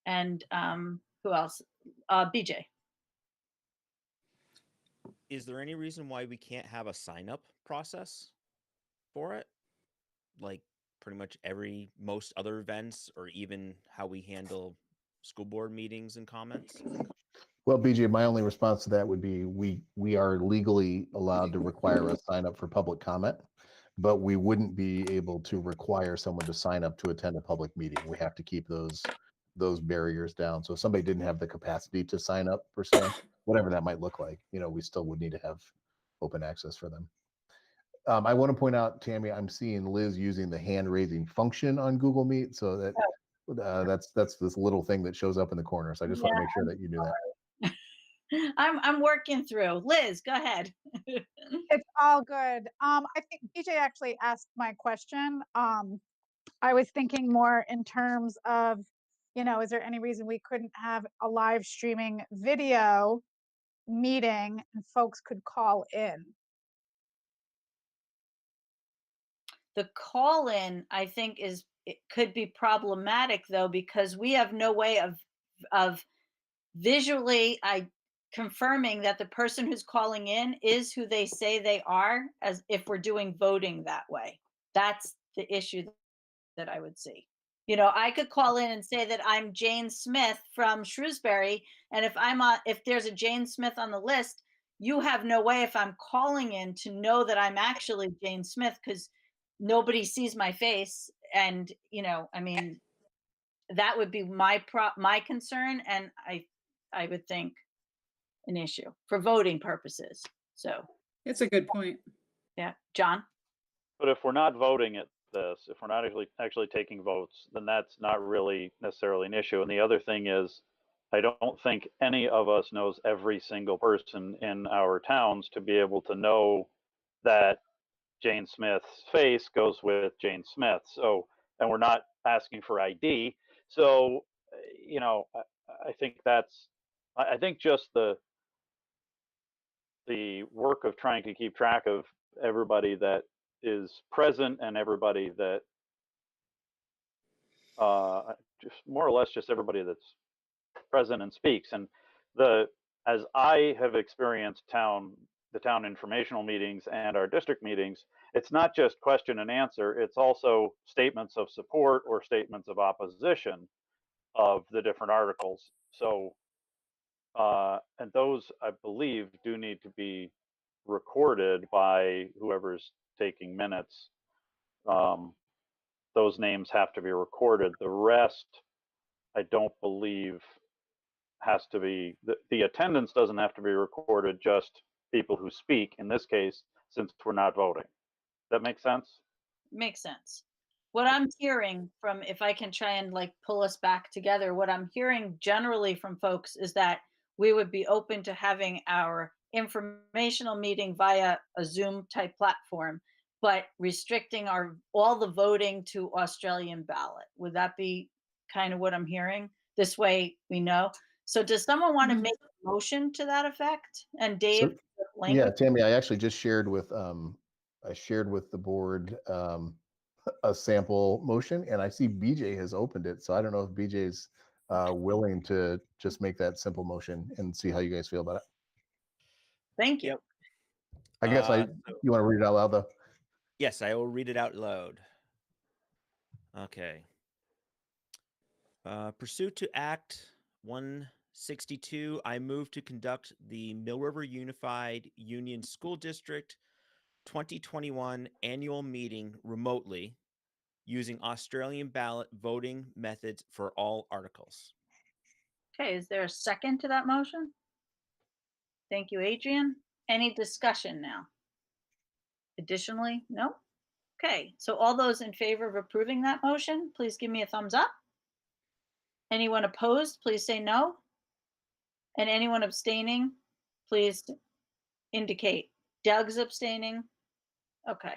B: And who else? BJ.
Q: Is there any reason why we can't have a sign-up process for it? Like pretty much most other events, or even how we handle school board meetings and comments?
A: Well, BJ, my only response to that would be we are legally allowed to require a sign up for public comment, but we wouldn't be able to require someone to sign up to attend a public meeting. We have to keep those barriers down. So if somebody didn't have the capacity to sign up per se, whatever that might look like, we still would need to have open access for them. I want to point out, Tammy, I'm seeing Liz using the hand raising function on Google Meet, so that's this little thing that shows up in the corner. So I just want to make sure that you do that.
B: I'm working through. Liz, go ahead.
R: It's all good. I think BJ actually asked my question. I was thinking more in terms of, is there any reason we couldn't have a live streaming video meeting and folks could call in?
B: The call-in, I think, it could be problematic though, because we have no way of visually confirming that the person who's calling in is who they say they are, as if we're doing voting that way. That's the issue that I would see. I could call in and say that I'm Jane Smith from Shrewsbury, and if there's a Jane Smith on the list, you have no way, if I'm calling in, to know that I'm actually Jane Smith, because nobody sees my face. And I mean, that would be my concern, and I would think an issue for voting purposes. So
J: it's a good point.
B: Yeah, John.
O: But if we're not voting at this, if we're not actually taking votes, then that's not really necessarily an issue. And the other thing is, I don't think any of us knows every single person in our towns to be able to know that Jane Smith's face goes with Jane Smith. So, and we're not asking for ID. So, I think I think just the work of trying to keep track of everybody that is present and everybody that just more or less just everybody that's present and speaks. And as I have experienced the town informational meetings and our district meetings, it's not just question and answer, it's also statements of support or statements of opposition of the different articles. So and those, I believe, do need to be recorded by whoever's taking minutes. Those names have to be recorded. The rest, I don't believe, has to be, the attendance doesn't have to be recorded, just people who speak, in this case, since we're not voting. That makes sense?
B: Makes sense. What I'm hearing from, if I can try and pull us back together, what I'm hearing generally from folks is that we would be open to having our informational meeting via a Zoom type platform, but restricting all the voting to Australian ballot. Would that be kind of what I'm hearing? This way we know. So does someone want to make a motion to that effect? And Dave,
A: yeah, Tammy, I actually just shared with the board a sample motion, and I see BJ has opened it. So I don't know if BJ's willing to just make that simple motion and see how you guys feel about it.
B: Thank you.
A: I guess you want to read it out loud though?
Q: Yes, I will read it out loud. Okay. Pursuant to Act 162, I move to conduct the Mill River Unified Union School District 2021 annual meeting remotely using Australian ballot voting methods for all articles.
B: Okay, is there a second to that motion? Thank you, Adrian. Any discussion now? Additionally, no? Okay, so all those in favor of approving that motion, please give me a thumbs up. Anyone opposed, please say no. And anyone abstaining, please indicate. Doug's abstaining. Okay.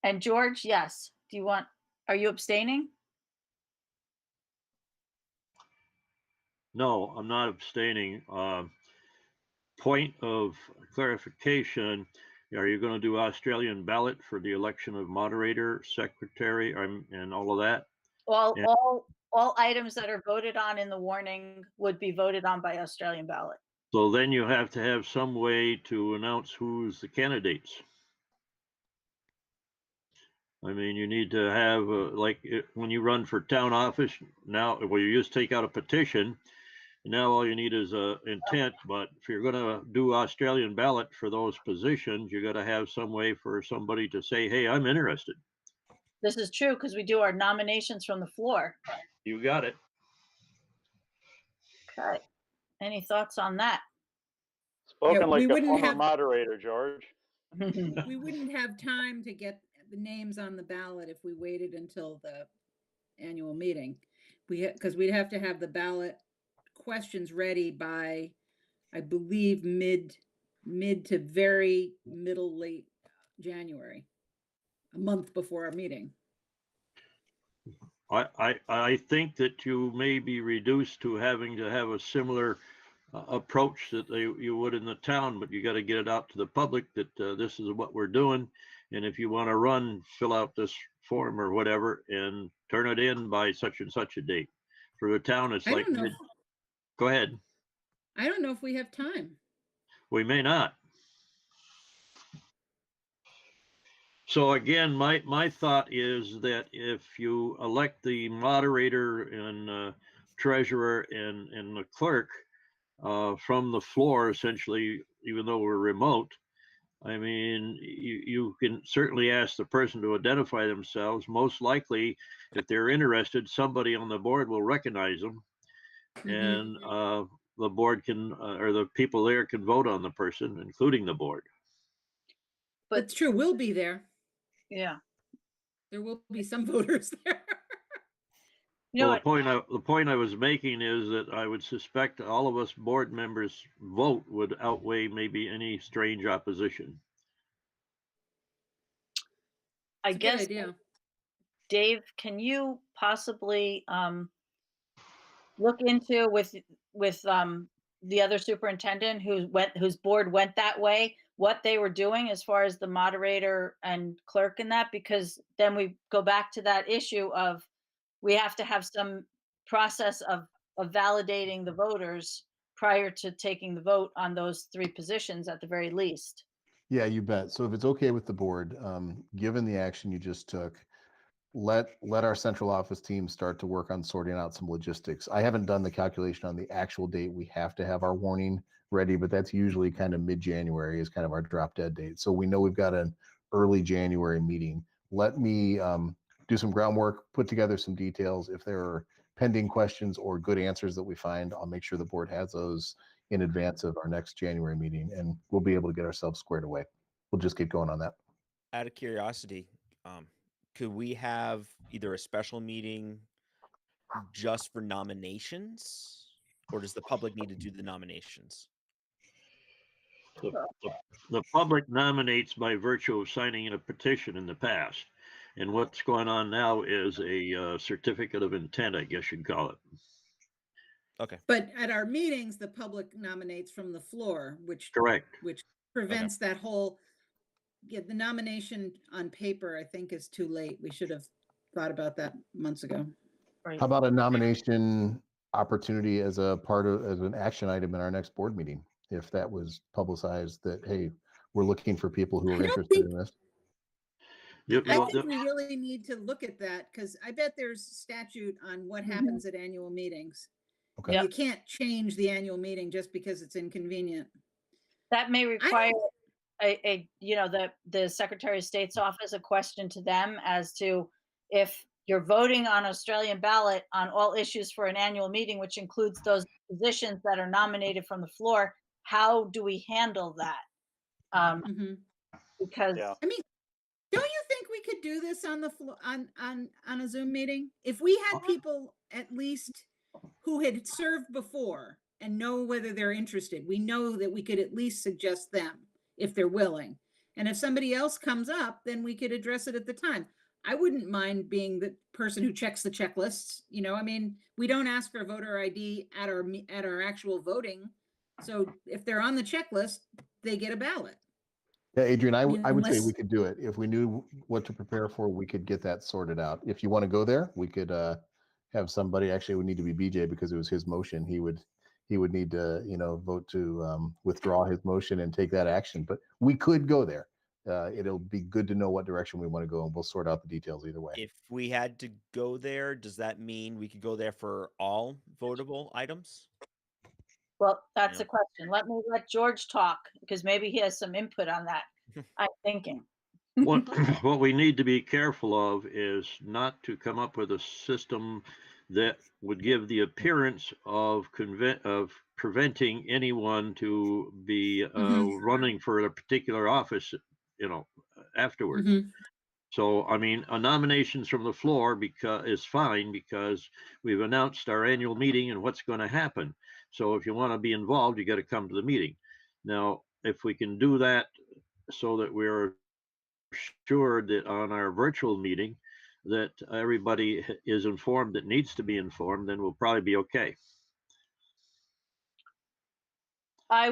B: And George, yes. Are you abstaining?
S: No, I'm not abstaining. Point of clarification, are you going to do Australian ballot for the election of moderator, secretary, and all of that? And
B: All items that are voted on in the warning would be voted on by Australian ballot.
S: so then you have to have some way to announce who's the candidates. I mean, you need to have, when you run for town office now, well, you just take out a petition. Now all you need is a intent, but if you're going to do Australian ballot for those positions, you got to have some way for somebody to say, hey, I'm interested.
B: This is true because we do our nominations from the floor.
S: You got it.
B: Okay. Any thoughts on that?
O: Spoken
J: Yeah,
O: like
J: we
O: a
J: wouldn't
O: former
J: have-
O: moderator, George.
J: We wouldn't have time to get the names on the ballot if we waited until the annual meeting. Because we'd have to have the ballot questions ready by, I believe, mid to very late January, a month before our meeting.
S: I think that you may be reduced to having to have a similar approach that you would in the town, but you got to get it out to the public that this is what we're doing. And if you want to run, fill out this form or whatever and turn it in by such and such a date. For the town, it's like, go ahead.
J: I don't know if we have time.
S: We may not. So again, my thought is that if you elect the moderator and treasurer and the clerk from the floor, essentially, even though we're remote, I mean, you can certainly ask the person to identify themselves. Most likely, if they're interested, somebody on the board will recognize them, and the board can, or the people there can vote on the person, including the board.
J: But it's true, we'll be there.
B: Yeah.
J: There will be some voters there.
S: Well, the point I was making is that I would suspect all of us board members' vote would outweigh maybe any strange opposition.
B: I guess, Dave, can you possibly look into with the other superintendent whose board went that way, what they were doing as far as the moderator and clerk in that? Because then we go back to that issue of we have to have some process of validating the voters prior to taking the vote on those three positions at the very least.
A: Yeah, you bet. So if it's okay with the board, given the action you just took, let our central office team start to work on sorting out some logistics. I haven't done the calculation on the actual date we have to have our warning ready, but that's usually kind of mid-January is kind of our drop dead date. So we know we've got an early January meeting. Let me do some groundwork, put together some details. If there are pending questions or good answers that we find, I'll make sure the board has those in advance of our next January meeting, and we'll be able to get ourselves squared away. We'll just get going on that.
Q: Out of curiosity, could we have either a special meeting just for nominations, or does the public need to do the nominations?
S: The public nominates by virtue of signing in a petition in the past. And what's going on now is a certificate of intent, I guess you'd call it.
Q: Okay.
J: But at our meetings, the public nominates from the floor, which prevents that whole, the nomination on paper, I think, is too late. We should have thought about that months ago.
A: How about a nomination opportunity as an action item in our next board meeting? If that was publicized that, hey, we're looking for people who are
J: don't
A: interested
J: think-
A: in this.
S: Yep,
J: I
S: well,
J: think we really need to look at that because I bet there's statute on what happens at annual meetings.
A: Okay.
J: And you can't change the annual meeting just because it's inconvenient.
B: That may require a you know, the Secretary of State's office, a question to them as to if you're voting on Australian ballot on all issues for an annual meeting, which includes those positions that are nominated from the floor, how do we handle that? Because
J: I mean, don't you think we could do this on the floor on a Zoom meeting? If we had people at least who had served before and know whether they're interested, we know that we could at least suggest them if they're willing. And if somebody else comes up, then we could address it at the time. I wouldn't mind being the person who checks the checklists. You know, I mean, we don't ask for voter ID at our actual voting. So if they're on the checklist, they get a ballot.
A: Yeah, Adrian, I would say
J: unless-
A: we could do it. If we knew what to prepare for, we could get that sorted out. If you want to go there, we could have somebody, actually it would need to be BJ because it was his motion. He would need to, vote to withdraw his motion and take that action. But we could go there. It'll be good to know what direction we want to go, and we'll sort out the details either way.
Q: If we had to go there, does that mean we could go there for all votable items?
B: well, that's the question. Let George talk because maybe he has some input on that. I'm thinking.
S: what we need to be careful of is not to come up with a system that would give the appearance of preventing anyone to be running for a particular office, afterwards. So, I mean, a nominations from the floor is fine because we've announced our annual meeting and what's going to happen. So if you want to be involved, you got to come to the meeting. Now, if we can do that so that we're sure that on our virtual meeting that everybody is informed that needs to be informed, then we'll probably be okay.
B: I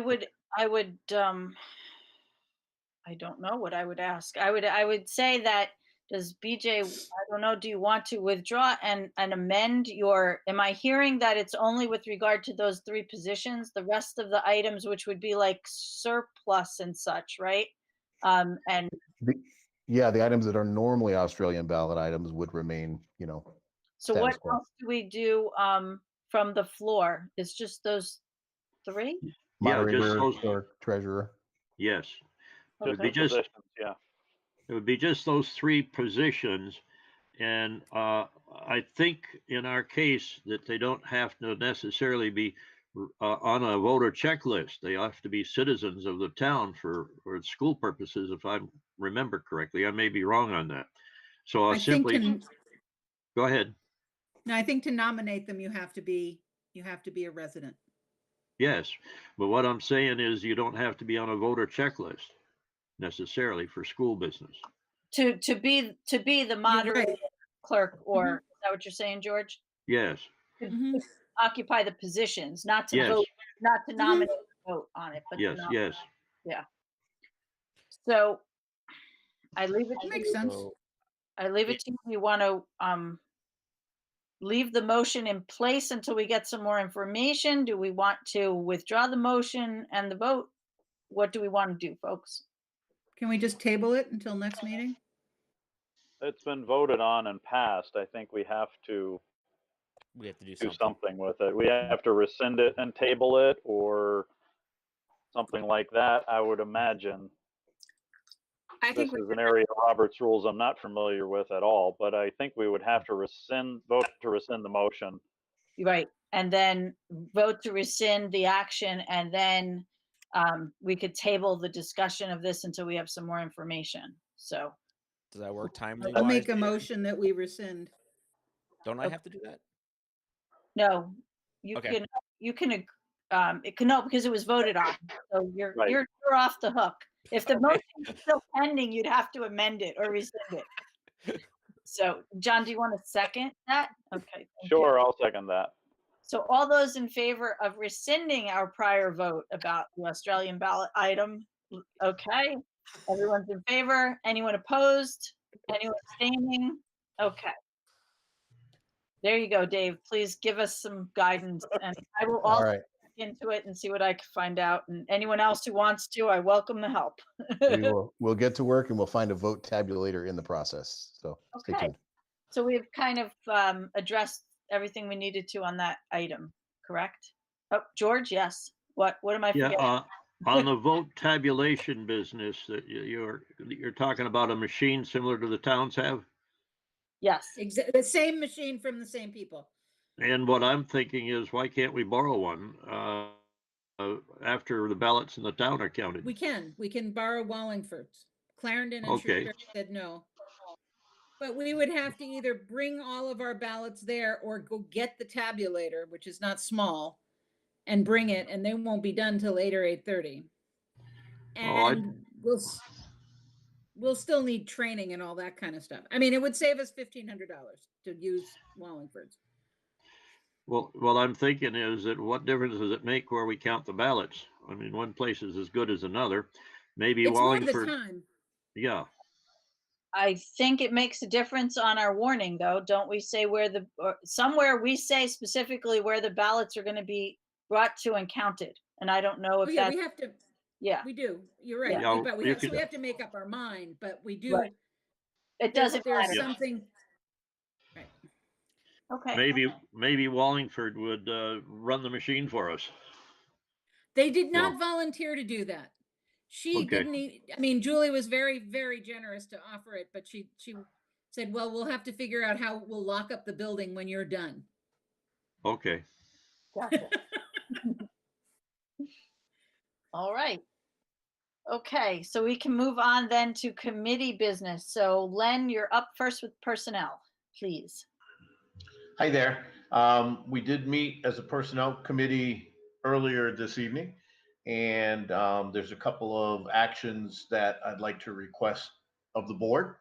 B: don't know what I would ask. I would say that, does BJ, I don't know, do you want to withdraw and amend your, am I hearing that it's only with regard to those 3 positions, the rest of the items, which would be like surplus and such, right? And
A: The items that are normally Australian ballot items would remain,
B: so
A: status
B: what
A: quo.
B: else do we do from the floor? It's just those 3?
A: Moderator or treasurer.
S: Yes. It would
B: Okay.
S: be just
O: Positions, yeah.
S: it would be just those 3 positions. And I think in our case that they don't have to necessarily be on a voter checklist. They have to be citizens of the town for school purposes, if I remember correctly. I may be wrong on that. So I'll simply go ahead.
J: No, I think to nominate them, you have to be a resident.
S: Yes, but what I'm saying is you don't have to be on a voter checklist necessarily for school business.
B: To be the moderator, clerk, or is that what you're saying, George?
S: Yes.
B: To occupy the positions, not to
S: Yes.
B: vote, not to nominate, vote on it, but to
S: Yes,
B: nominate.
S: yes.
B: Yeah. So I leave it to
J: Makes
B: you.
J: sense.
B: I leave it to you. You want to leave the motion in place until we get some more information? Do we want to withdraw the motion and the vote? What do we want to do, folks?
J: Can we just table it until next meeting?
O: It's been voted on and passed. I think we have to
Q: do
O: something with it. We have to rescind it and table it or something like that, I would imagine.
J: I think
O: this is an area of Robert's rules I'm not familiar with at all, but I think we would have to vote to rescind the motion.
B: Right. And then vote to rescind the action, and then we could table the discussion of this until we have some more information. So
Q: does that work timely?
J: I'll make a motion that we rescind.
Q: Don't I have to do that?
B: No, you
Q: Okay.
B: can it can, no, because it was voted on. So you're
O: Right.
B: you're off the hook. If the motion is still pending, you'd have to amend it or rescind it. So John, do you want to second that? Okay. thank you.
O: Sure, I'll second that.
B: So all those in favor of rescinding our prior vote about the Australian ballot item, okay? Everyone's in favor. Anyone opposed? Anyone abstaining? Okay. There you go, Dave. Please give us some guidance, and I will
A: All
B: also
A: right.
B: into it and see what I can find out. And anyone else who wants to, I welcome the help.
A: We'll get to work and we'll find a vote tabulator in the process. So stay
B: Okay.
A: tuned.
B: So we've kind of addressed everything we needed to on that item, correct? Oh, George, yes. What am I forgetting?
S: Yeah, on the vote tabulation business that you're talking about a machine similar to the towns have?
B: Yes.
J: The same machine from the same people.
S: And what I'm thinking is, why can't we borrow one after the ballots in the town are counted?
J: We can borrow Wallingford's. Clarendon and
S: Okay.
J: Shrewsbury said no. But we would have to either bring all of our ballots there or go get the tabulator, which is not small, and bring it, and they won't be done till 8 or 8:30. And we'll still need training and all that kind of stuff. I mean, it would save us $1,500 to use Wallingford's.
S: Well, what I'm thinking is that what difference does it make where we count the ballots? I mean, one place is as good as another. Maybe
J: It's more
S: Wallingford.
J: the time.
S: Yeah.
B: I think it makes a difference on our warning, though. Don't we say somewhere we say specifically where the ballots are going to be brought to and counted? And I don't know if
J: we have to.
B: Yeah,
J: we do. You're right.
S: Yeah,
J: But we have to make up our mind. But we do.
B: Right. It doesn't
J: There's
B: matter.
J: something. Right.
B: Okay.
S: Maybe Wallingford would run the machine for us.
J: They did not volunteer to do that. She
S: Okay.
J: didn't. I mean, Julie was very, very generous to offer it, but she said, "Well, we'll have to figure out how we'll lock up the building when you're done."
S: Okay.
B: Gotcha. All right. Okay, so we can move on then to committee business. So Len, you're up first with personnel, please.
N: Hi there. We did meet as a personnel committee earlier this evening, and there's a couple of actions that I'd like to request of the board.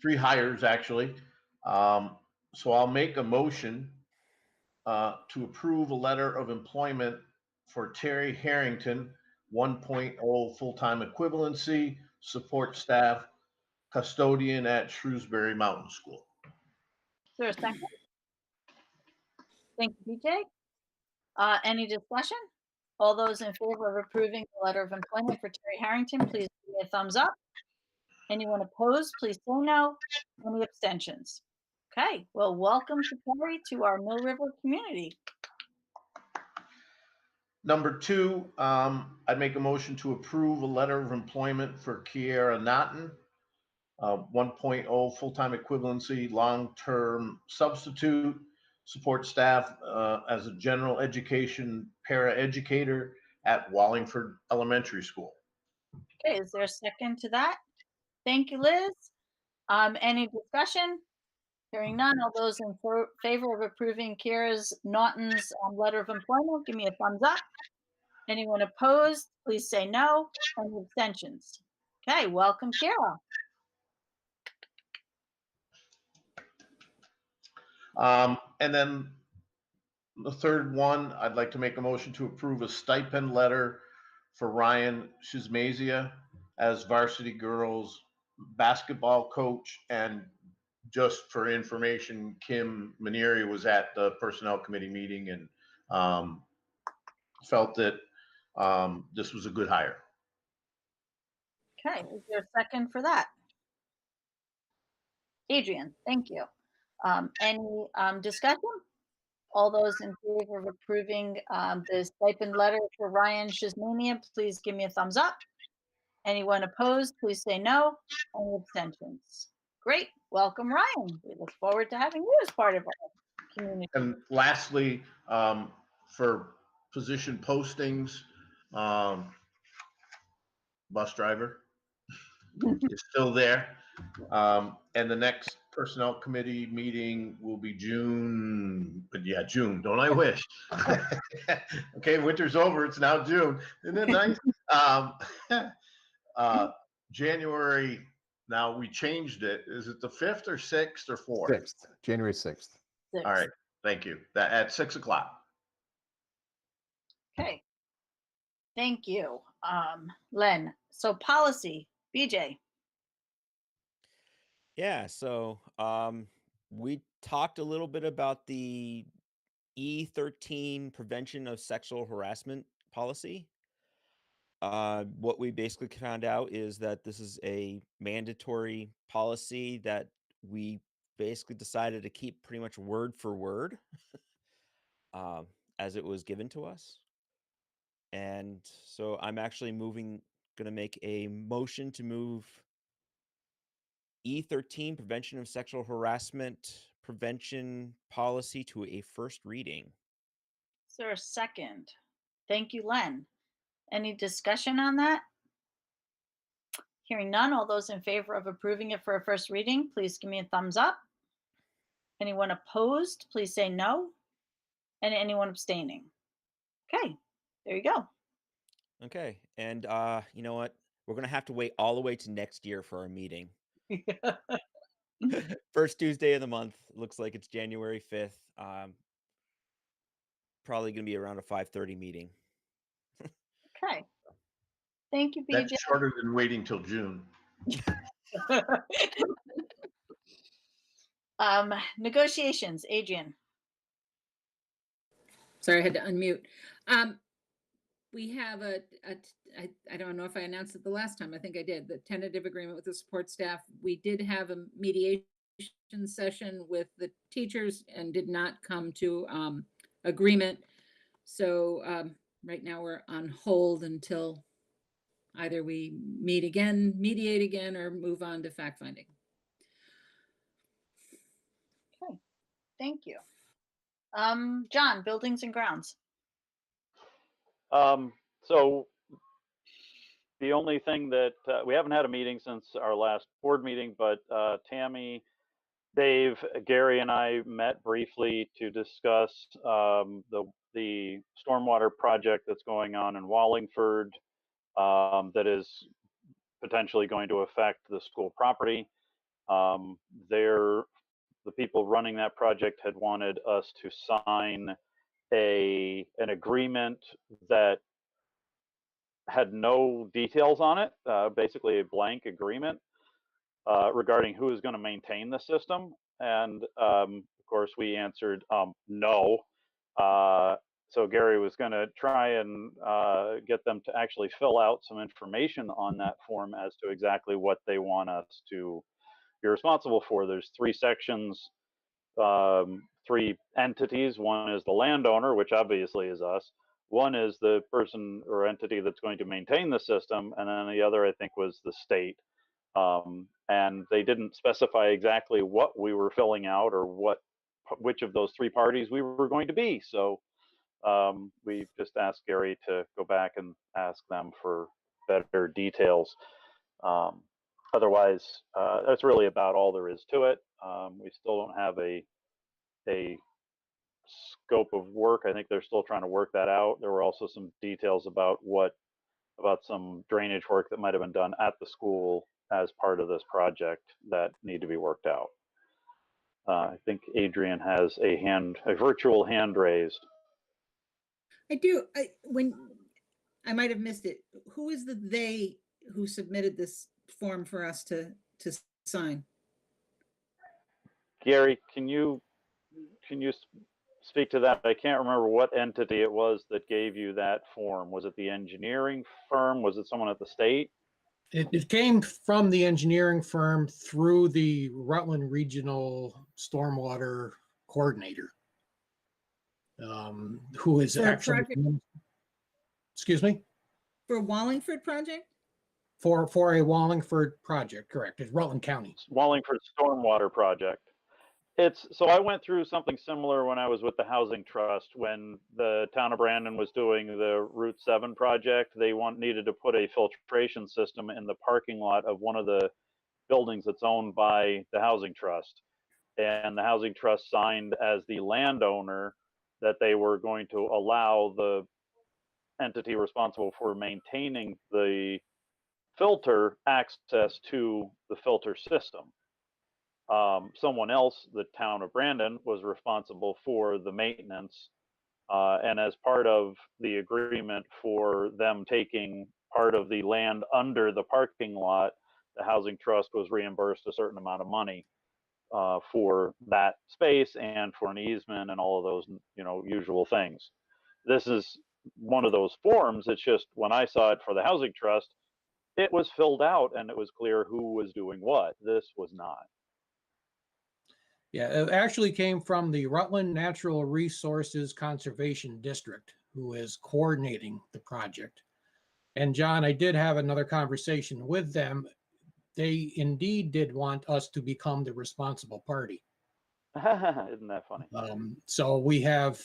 N: Three hires actually. So I'll make a motion to approve a letter of employment for Terry Harrington, 1.0 full-time equivalency, support staff, custodian at Shrewsbury Mountain School.
B: Is there a second? Thank you, BJ. Any discussion? All those in favor of approving the letter of employment for Terry Harrington, please give me a thumbs up. Anyone opposed, please say no. Any abstentions? Okay, well, welcome to Terry to our Mill River community.
N: Number two, I'd make a motion to approve a letter of employment for Kiera Naughton, 1.0 full-time equivalency, long-term substitute, support staff as a general education paraeducator at Wallingford Elementary School.
B: Okay, is there a second to that? Thank you, Liz. Any discussion? Hearing none, all those in favor of approving Kiera's Naughton's letter of employment, give me a thumbs up. Anyone opposed, please say no. Any abstentions? Okay, welcome, Kiera.
N: And then the third one, I'd like to make a motion to approve a stipend letter for Ryan Shizmazia as varsity girls basketball coach. And just for information, Kim Maneri was at the personnel committee meeting and felt that this was a good hire.
B: Okay, is there a second for that? Adrian, thank you. Any discussion? All those in favor of approving the stipend letter for Ryan Shizmania, please give me a thumbs up. Anyone opposed, please say no. Any abstentions? Great, welcome Ryan. We look forward to having you as part of our community.
N: And lastly, for position postings, bus driver is still there. And the next personnel committee meeting will be June, but yeah, June, don't I wish? Okay, winter's over, it's now June. Isn't it nice? January, now we changed it. Is it the 5th or 6th or 4th?
A: 6th, January 6th.
N: All right, thank you. That at 6 o'clock.
B: Okay. Thank you, Len. So policy, BJ.
Q: Yeah, so we talked a little bit about the E13 prevention of sexual harassment policy. What we basically found out is that this is a mandatory policy that we basically decided to keep pretty much word for word as it was given to us. And so I'm actually going to make a motion to move E13 prevention of sexual harassment prevention policy to a first reading.
B: Is there a second? Thank you, Len. Any discussion on that? Hearing none, all those in favor of approving it for a first reading, please give me a thumbs up. Anyone opposed, please say no. And anyone abstaining? Okay, there you go.
Q: Okay, and you know what? We're going to have to wait all the way to next year for our meeting. First Tuesday of the month. Looks like it's January 5th. Probably going to be around a 5:30 meeting.
B: Okay. Thank you, BJ.
N: That's shorter than waiting till June.
B: Negotiations, Adrian.
J: Sorry, I had to unmute. We have I don't know if I announced it the last time. I think I did. The tentative agreement with the support staff. We did have a mediation session with the teachers and did not come to agreement. So right now we're on hold until either we meet again, mediate again, or move on to fact finding.
B: Okay, thank you. John, buildings and grounds.
O: So the only thing that we haven't had a meeting since our last board meeting, but Tammy, Dave, Gary, and I met briefly to discuss the stormwater project that's going on in Wallingford that is potentially going to affect the school property. The people running that project had wanted us to sign an agreement that had no details on it, basically a blank agreement regarding who is going to maintain the system. And of course, we answered no. So Gary was going to try and get them to actually fill out some information on that form as to exactly what they want us to be responsible for. There's 3 sections, 3 entities. One is the landowner, which obviously is us. One is the person or entity that's going to maintain the system, and then the other, I think, was the state. And they didn't specify exactly what we were filling out or which of those 3 parties we were going to be. So we just asked Gary to go back and ask them for better details. Otherwise, that's really about all there is to it. We still don't have a scope of work. I think they're still trying to work that out. There were also some details about some drainage work that might have been done at the school as part of this project that need to be worked out. I think Adrian has a virtual hand raised.
J: I do. I might have missed it. Who is the they who submitted this form for us to sign?
O: Gary, can you speak to that? I can't remember what entity it was that gave you that form. Was it the engineering firm? Was it someone at the state?
K: It came from the engineering firm through the Rutland Regional Stormwater Coordinator, who is actually, excuse me?
J: For a Wallingford project?
K: For a Wallingford project, correct. It's Rutland County.
O: Wallingford Stormwater Project. So I went through something similar when I was with the Housing Trust when the town of Brandon was doing the Route 7 project. They needed to put a filtration system in the parking lot of one of the buildings that's owned by the Housing Trust. And the Housing Trust signed as the landowner that they were going to allow the entity responsible for maintaining the filter access to the filter system. Someone else, the town of Brandon, was responsible for the maintenance. And as part of the agreement for them taking part of the land under the parking lot, the Housing Trust was reimbursed a certain amount of money. for that space and for an easement and all of those, usual things. This is one of those forms. It's just when I saw it for the housing trust, it was filled out and it was clear who was doing what. This was not.
K: Yeah, it actually came from the Rutland Natural Resources Conservation District, who is coordinating the project. And John, I did have another conversation with them. They indeed did want us to become the responsible party.
O: Isn't that funny?
K: So we have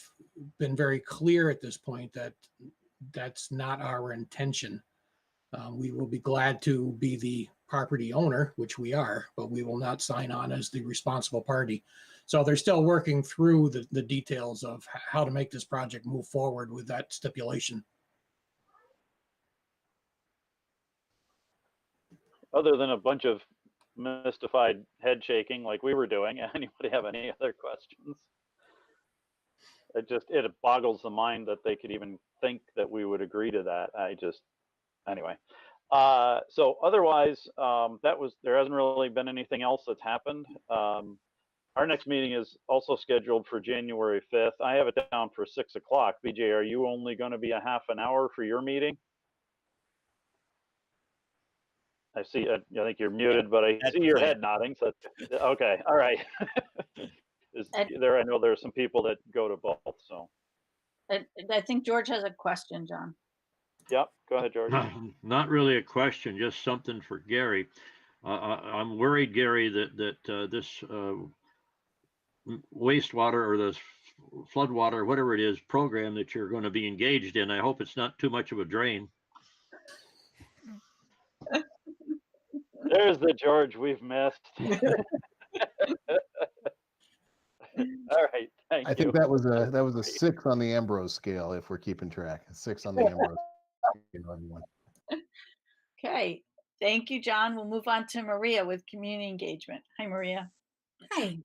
K: been very clear at this point that that's not our intention. We will be glad to be the property owner, which we are, but we will not sign on as the responsible party. So they're still working through the details of how to make this project move forward with that stipulation.
O: Other than a bunch of mystified head shaking like we were doing, anybody have any other questions? It boggles the mind that they could even think that we would agree to that. Anyway. So otherwise, there hasn't really been anything else that's happened. Our next meeting is also scheduled for January 5th. I have it down for 6 o'clock. BJ, are you only going to be a half an hour for your meeting? I see, I think you're muted, but I see your head nodding. So, okay, all right. I know there are some people that go to both, so.
B: I think George has a question, John.
O: Yep, go ahead, George.
S: Not really a question, just something for Gary. I'm worried, Gary, that this wastewater or this floodwater, whatever it is, program that you're going to be engaged in, I hope it's not too much of a drain.
O: There's the George we've missed. All right, thank you.
A: I think that was a 6 on the Ambrose scale, if we're keeping track. 6 on the Ambrose scale, everyone.
B: Okay, thank you, John. We'll move on to Maria with community engagement. Hi, Maria.
T: Hi.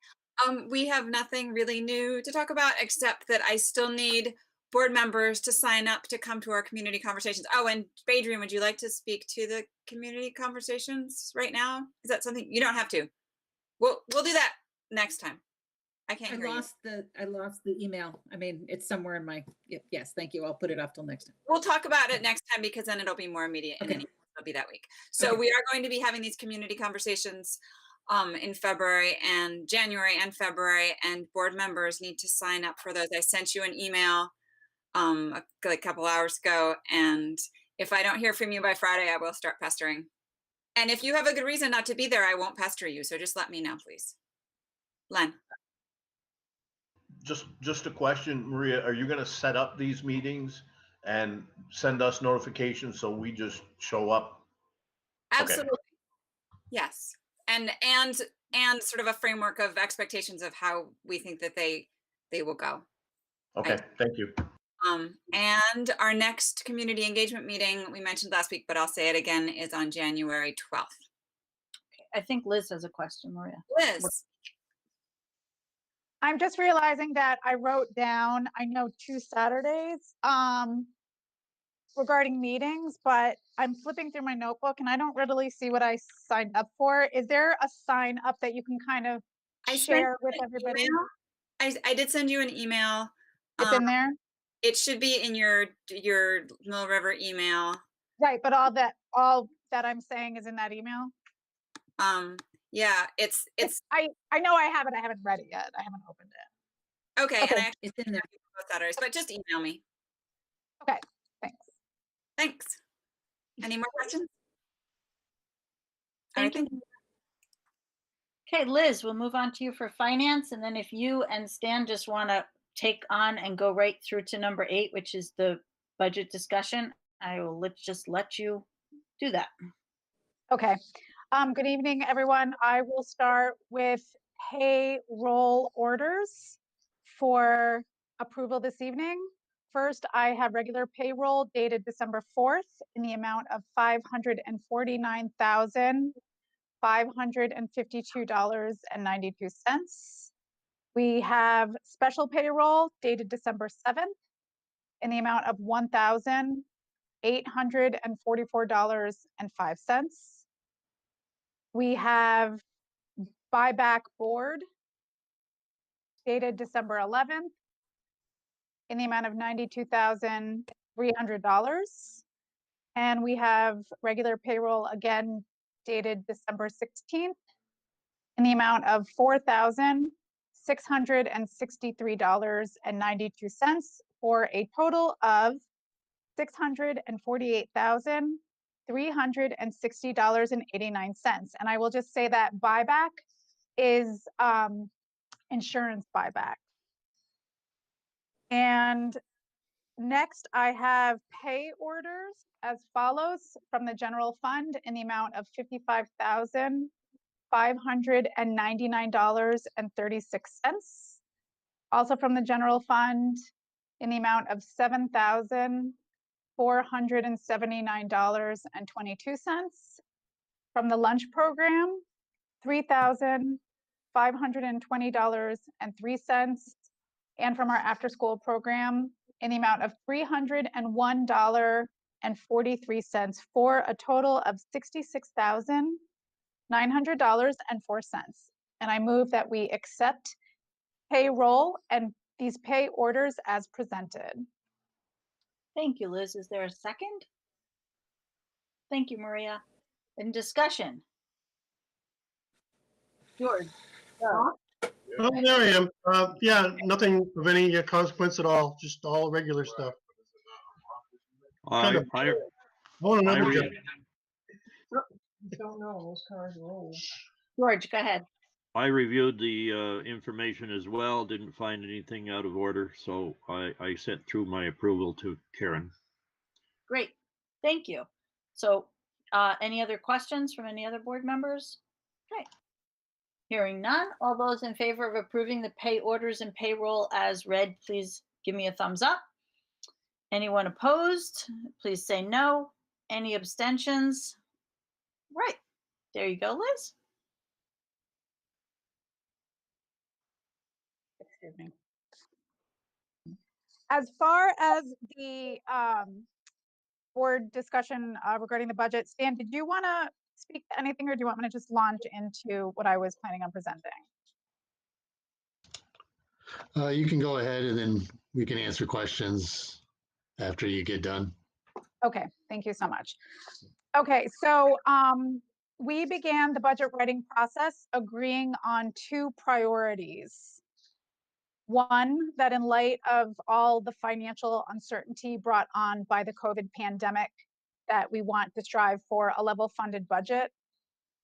T: We have nothing really new to talk about except that I still need board members to sign up to come to our community conversations. Oh, and Badrian, would you like to speak to the community conversations right now? Is that something you don't have to? We'll do that next time. I can't hear you.
J: I lost the email. I mean, it's somewhere in my, yes, thank you. I'll put it off till next time.
T: We'll talk about it next time because then it'll be more immediate and then it'll be that week. So we are going to be having these community conversations in February and January and February, and board members need to sign up for those. I sent you an email like a couple hours ago, and if I don't hear from you by Friday, I will start pestering. And if you have a good reason not to be there, I won't pester you. So just let me know, please. Len.
N: Just a question, Maria, are you going to set up these meetings and send us notifications so we just show up?
T: Absolutely. Okay. Yes. And sort of a framework of expectations of how we think that they will go.
N: Okay, thank you.
T: And our next community engagement meeting, we mentioned last week, but I'll say it again, is on January 12th.
B: Okay, I think Liz has a question, Maria.
T: Liz.
R: I'm just realizing that I wrote down, I know 2 Saturdays regarding meetings, but I'm flipping through my notebook and I don't really see what I signed up for. Is there a sign up that you can kind of share with everybody?
T: I did send you an email.
R: It's in there?
T: It should be in your Mill River email.
R: Right, but all that I'm saying is in that email?
T: Yeah, it's
R: I know I have it. I haven't read it yet. I haven't opened it.
T: Okay, and I actually it's in there both Saturdays, but just email me.
R: Okay, thanks.
T: Thanks. Any more questions?
B: Thank you. Okay, Liz, we'll move on to you for finance, and then if you and Stan just want to take on and go right through to number 8, which is the budget discussion, I will just let you do that.
R: Okay. Good evening, everyone. I will start with payroll orders for approval this evening. First, I have regular payroll dated December 4th in the amount of $549,552.92. We have special payroll dated December 7th in the amount of $1,844.05. We have buyback board dated December 11th in the amount of $92,300. And we have regular payroll again dated December 16th in the amount of $4,663.92 for a total of $648,360.89. And I will just say that buyback is insurance buyback. And next, I have pay orders as follows from the general fund in the amount of $55,599.36. Also from the general fund in the amount of $7,479.22. From the lunch program, $3,520.03. And from our after-school program in the amount of $301.43 for a total of $66,900.04. And I move that we accept payroll and these pay orders as presented.
B: Thank you, Liz. Is there a second? Thank you, Maria. In discussion? George?
U: Oh, there I am. Yeah, nothing of any consequence at all. Just all regular stuff.
S: I
U: want another
S: read-
U: job.
B: Don't know. Those cars roll. George, go ahead.
S: I reviewed the information as well, didn't find anything out of order, so I sent through my approval to Karen.
B: Great. Thank you. So any other questions from any other board members? Okay. Hearing none, all those in favor of approving the pay orders and payroll as read, please give me a thumbs up. Anyone opposed? Please say no. Any abstentions? Right. There you go, Liz. Excuse me.
R: As far as the board discussion regarding the budget, Stan, did you want to speak to anything, or do you want me to just launch into what I was planning on presenting?
M: You can go ahead and then we can answer questions after you get done.
R: Okay, thank you so much. Okay, so we began the budget writing process agreeing on two priorities. One, that in light of all the financial uncertainty brought on by the COVID pandemic, that we want to strive for a level funded budget.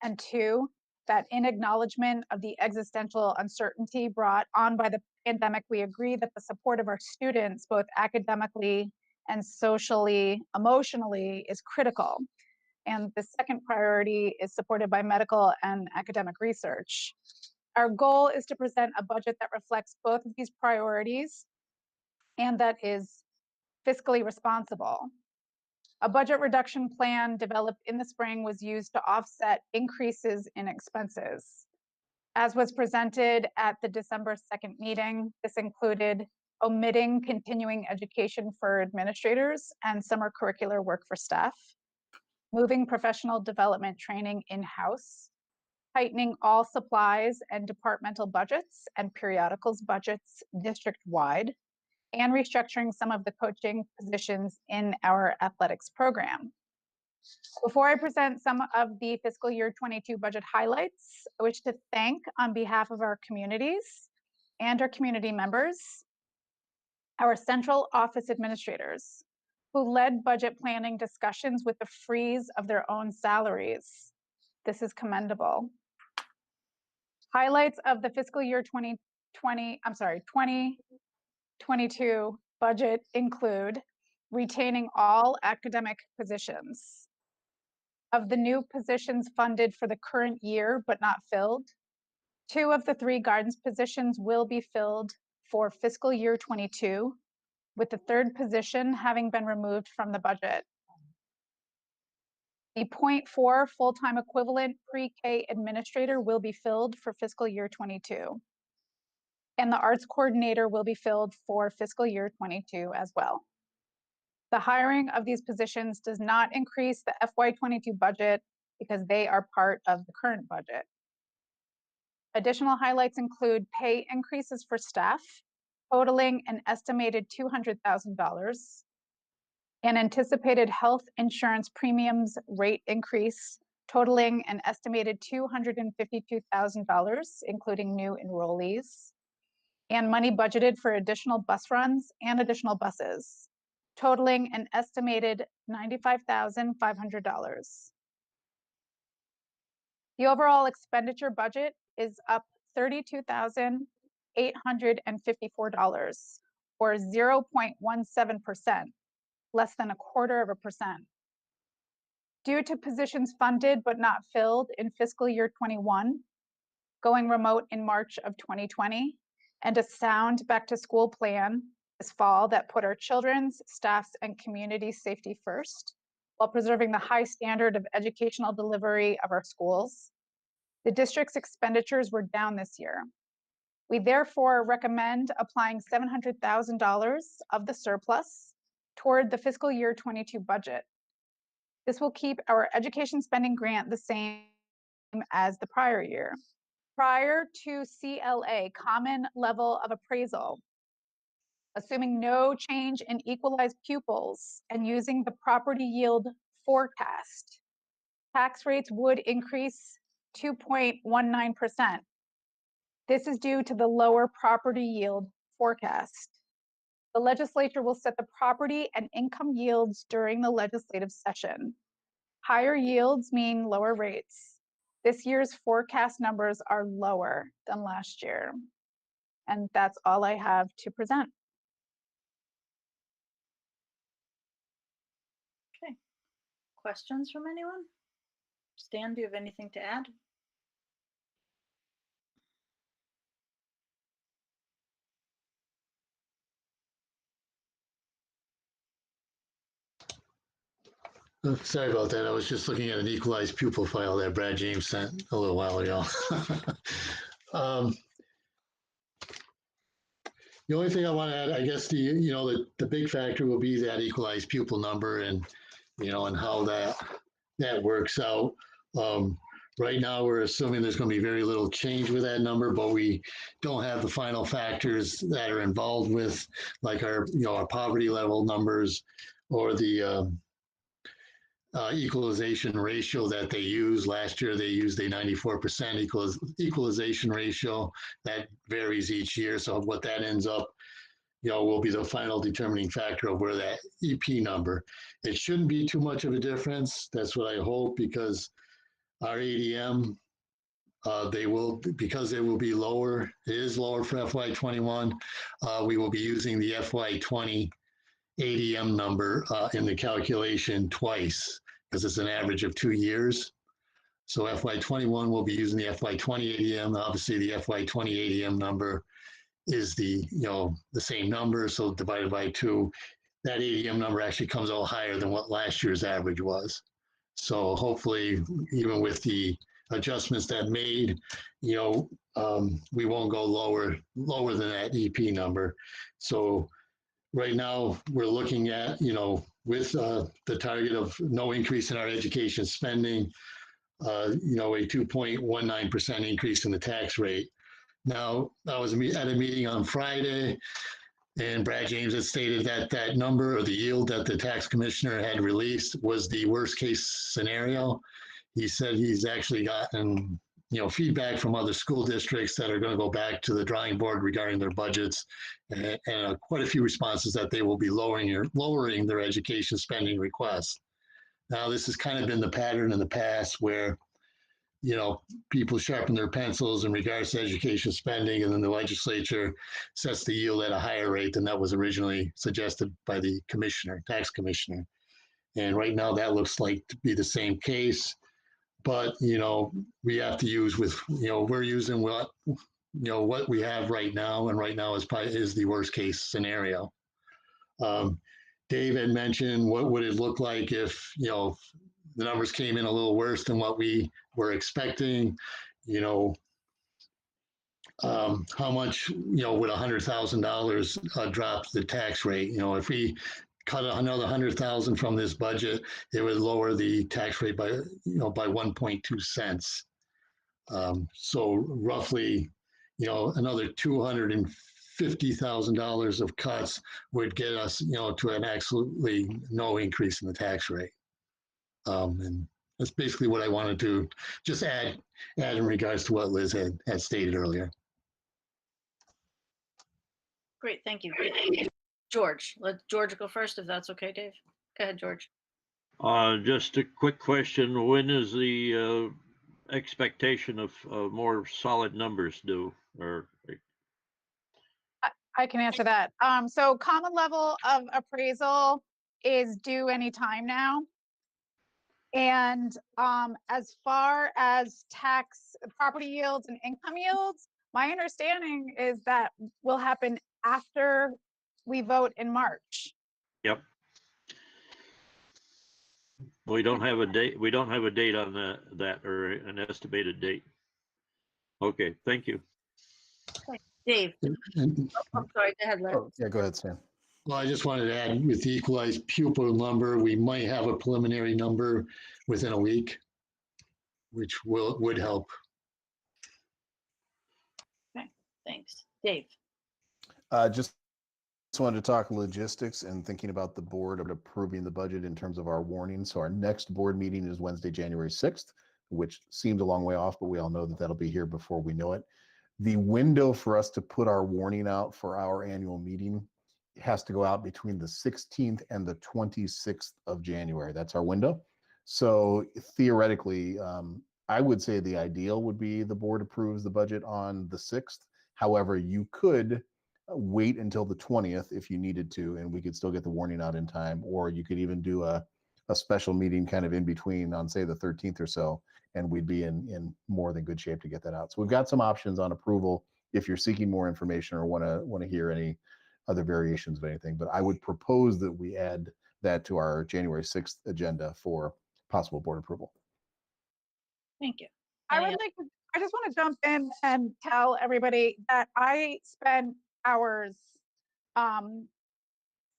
R: And two, that in acknowledgement of the existential uncertainty brought on by the pandemic, we agree that the support of our students, both academically and socially, emotionally, is critical. And the second priority is supported by medical and academic research. Our goal is to present a budget that reflects both of these priorities and that is fiscally responsible. A budget reduction plan developed in the spring was used to offset increases in expenses. As was presented at the December 2nd meeting, this included omitting continuing education for administrators and summer curricular work for staff, moving professional development training in-house, tightening all supplies and departmental budgets and periodicals budgets district-wide, and restructuring some of the coaching positions in our athletics program. Before I present some of the fiscal year 22 budget highlights, I wish to thank on behalf of our communities and our community members, our central office administrators who led budget planning discussions with the freeze of their own salaries. This is commendable. Highlights of the fiscal year 2022 budget include retaining all academic positions. Of the new positions funded for the current year but not filled, 2 of the 3 guidance positions will be filled for fiscal year 22, with the 3rd position having been removed from the budget. The 0.4 full-time equivalent pre-K administrator will be filled for fiscal year 22. And the arts coordinator will be filled for fiscal year 22 as well. The hiring of these positions does not increase the FY22 budget because they are part of the current budget. Additional highlights include pay increases for staff totaling an estimated $200,000, an anticipated health insurance premiums rate increase totaling an estimated $252,000, including new enrollees, and money budgeted for additional bus runs and additional buses, totaling an estimated $95,500. The overall expenditure budget is up $32,854, or 0.17%, less than 1/4%. Due to positions funded but not filled in fiscal year 21, going remote in March of 2020, and a sound back to school plan this fall that put our children's, staff's, and community safety first, while preserving the high standard of educational delivery of our schools, the district's expenditures were down this year. We therefore recommend applying $700,000 of the surplus toward the fiscal year 22 budget. This will keep our education spending grant the same as the prior year. Prior to CLA, common level of appraisal, assuming no change in equalized pupils and using the property yield forecast, tax rates would increase 2.19%. This is due to the lower property yield forecast. The legislature will set the property and income yields during the legislative session. Higher yields mean lower rates. This year's forecast numbers are lower than last year. And that's all I have to present.
B: Okay. Questions from anyone? Stan, do you have anything to add?
M: Sorry about that. I was just looking at an equalized pupil file that Brad James sent a little while ago. The only thing I want to add, I guess, the big factor will be that equalized pupil number and, and how that works out. Right now, we're assuming there's going to be very little change with that number, but we don't have the final factors that are involved with, like our poverty level numbers or the equalization ratio that they use. Last year, they used a 94% equalization ratio. That varies each year. So what that ends up, will be the final determining factor of where that EP number. It shouldn't be too much of a difference. That's what I hope, because our ADM, because it will be lower, it is lower for FY21. We will be using the FY20 ADM number in the calculation twice, because it's an average of 2 years. So FY21 will be using the FY20 ADM. Obviously, the FY20 ADM number is the same number, so divided by 2, that ADM number actually comes out higher than what last year's average was. So hopefully, even with the adjustments that made, we won't go lower than that EP number. So right now, we're looking at, with the target of no increase in our education spending, a 2.19% increase in the tax rate. Now, I was at a meeting on Friday, and Brad James had stated that that number, or the yield that the tax commissioner had released, was the worst case scenario. He said he's actually gotten feedback from other school districts that are going to go back to the drawing board regarding their budgets, and quite a few responses that they will be lowering their education spending requests. Now, this has kind of been the pattern in the past where, people sharpen their pencils in regards to education spending, and then the legislature sets the yield at a higher rate than that was originally suggested by the tax commissioner. And right now, that looks like to be the same case. But, we have to use we're using what we have right now, and right now is the worst case scenario. Dave had mentioned, what would it look like if, the numbers came in a little worse than what we were expecting? How much, would $100,000 drop the tax rate? If we cut another 100,000 from this budget, it would lower the tax rate by 1.2 cents. So roughly, another $250,000 of cuts would get us, to an absolutely no increase in the tax rate. And that's basically what I wanted to just add in regards to what Liz had stated earlier.
B: Great, thank you. George, let George go first if that's okay, Dave. Go ahead, George.
S: Just a quick question. When is the expectation of more solid numbers due? Or
R: I can answer that. So common level of appraisal is due anytime now. And as far as tax property yields and income yields, my understanding is that will happen after we vote in March.
S: Yep. We don't have a date. We don't have a date on that or an estimated date. Okay, thank you.
B: Okay. Dave. I'm sorry, go ahead, Les.
A: Oh, yeah, go ahead, Sam.
M: Well, I just wanted to add, with the equalized pupil number, we might have a preliminary number within a week, which would help.
B: Okay, thanks. Dave.
A: Just wanted to talk logistics and thinking about the board of approving the budget in terms of our warning. So our next board meeting is Wednesday, January 6th, which seems a long way off, but we all know that that'll be here before we know it. The window for us to put our warning out for our annual meeting has to go out between the 16th and the 26th of January. That's our window. So theoretically, I would say the ideal would be the board approves the budget on the 6th. However, you could wait until the 20th if you needed to, and we could still get the warning out in time, or you could even do a special meeting kind of in between on, say, the 13th or so, and we'd be in more than good shape to get that out. So we've got some options on approval if you're seeking more information or want to hear any other variations of anything. But I would propose that we add that to our January 6th agenda for possible board approval.
B: Thank you.
R: I just want to jump in and tell everybody that I spent hours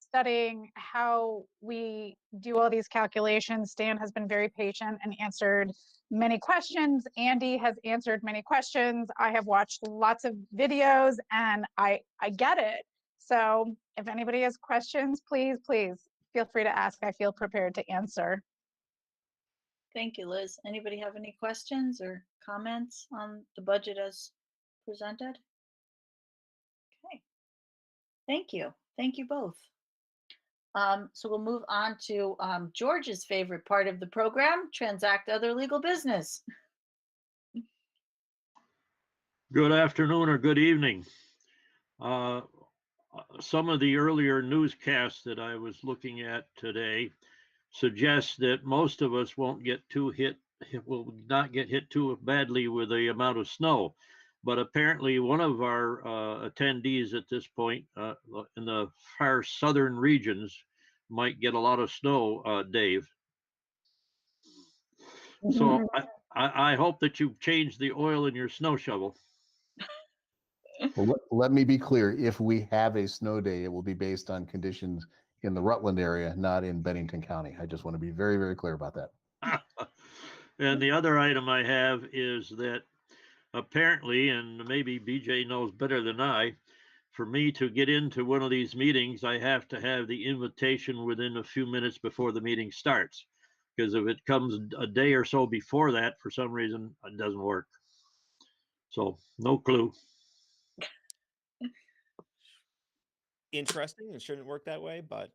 R: studying how we do all these calculations. Stan has been very patient and answered many questions. Andy has answered many questions. I have watched lots of videos and I get it. So if anybody has questions, please feel free to ask. I feel prepared to answer.
B: Thank you, Liz. Anybody have any questions or comments on the budget as presented? Okay. Thank you. Thank you both. So we'll move on to George's favorite part of the program, transact other legal business.
S: Good afternoon or good evening. Some of the earlier newscasts that I was looking at today suggest that most of us will not get hit too badly with the amount of snow. But apparently one of our attendees at this point in the far southern regions might get a lot of snow, Dave. So I hope that you've changed the oil in your snow shovel.
A: Well, let me be clear. If we have a snow day, it will be based on conditions in the Rutland area, not in Bennington County. I just want to be very, very clear about that.
S: And the other item I have is that apparently, and maybe BJ knows better than I, for me to get into one of these meetings, I have to have the invitation within a few minutes before the meeting starts. Because if it comes a day or so before that, for some reason, it doesn't work. So no clue.
Q: Interesting. It shouldn't work that way, but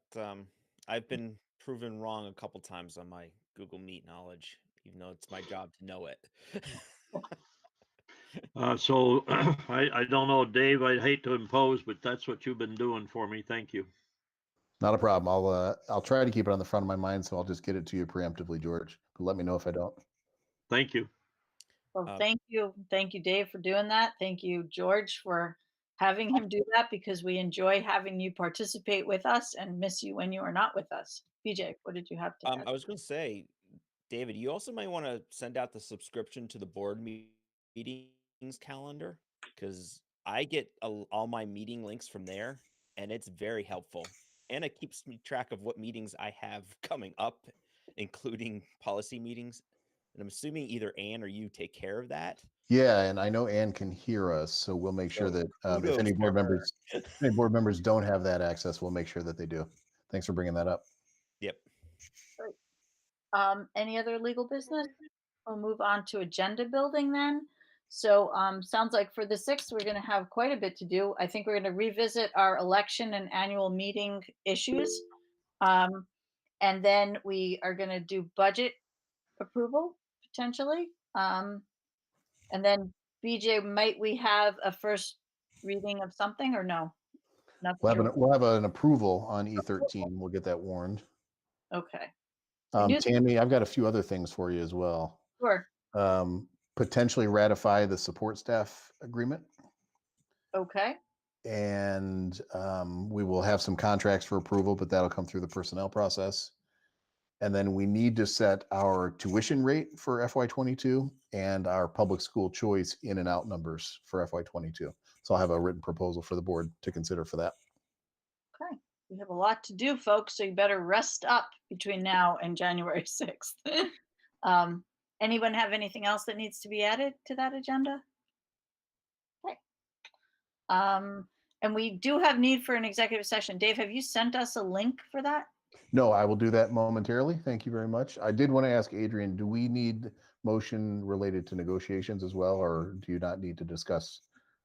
Q: I've been proven wrong a couple times on my Google Meet knowledge, even though it's my job to know it.
S: So I don't know, Dave, I'd hate to impose, but that's what you've been doing for me. Thank you.
A: Not a problem. I'll try to keep it on the front of my mind, so I'll just get it to you preemptively, George. But let me know if I don't.
S: Thank you.
B: Well, thank you, Dave, for doing that. Thank you, George, for having him do that, because we enjoy having you participate with us and miss you when you are not with us. BJ, what did you have to add?
Q: I was going to say, David, you also might want to send out the subscription to the board meetings calendar, because I get all my meeting links from there, and it's very helpful. And it keeps me track of what meetings I have coming up, including policy meetings. And I'm assuming either Ann or you take care of that.
A: Yeah, and I know Ann can hear us, so we'll make sure that if any board members don't have that access, we'll make sure that they do. Thanks for bringing that up.
Q: Yep.
B: Any other legal business? We'll move on to agenda building then. So sounds like for the 6th, we're going to have quite a bit to do. I think we're going to revisit our election and annual meeting issues. And then we are going to do budget approval potentially. And then BJ, might we have a first reading of something or no? Nothing.
A: We'll have an approval on E13. We'll get that warned.
B: Okay.
A: Tammy, I've got a few other things for you as well.
B: Sure.
A: Potentially ratify the support staff agreement.
B: Okay.
A: And we will have some contracts for approval, but that'll come through the personnel process. And then we need to set our tuition rate for FY22 and our public school choice in and out numbers for FY22. So I'll have a written proposal for the board to consider for that.
B: Okay. We have a lot to do, folks, so you better rest up between now and January 6th. Anyone have anything else that needs to be added to that agenda? Okay. And we do have need for an executive session. Dave, have you sent us a link for that?
A: No, I will do that momentarily. Thank you very much. I did want to ask Adrian, do we need motion related to negotiations as well, or do you not need to discuss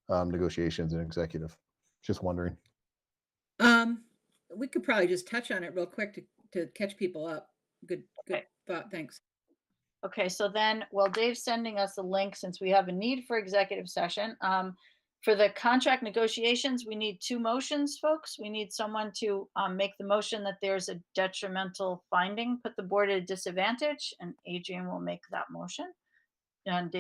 A: negotiations in executive? Just wondering.
J: We could probably just touch on it real quick to catch people up. Good thought. Thanks.
B: Okay, so then, well, Dave's sending us a link since we have a need for executive session. For the contract negotiations, we need 2 motions, folks. We need someone to make the motion that there's a detrimental finding, put the board at a disadvantage, and Adrian will make that motion. And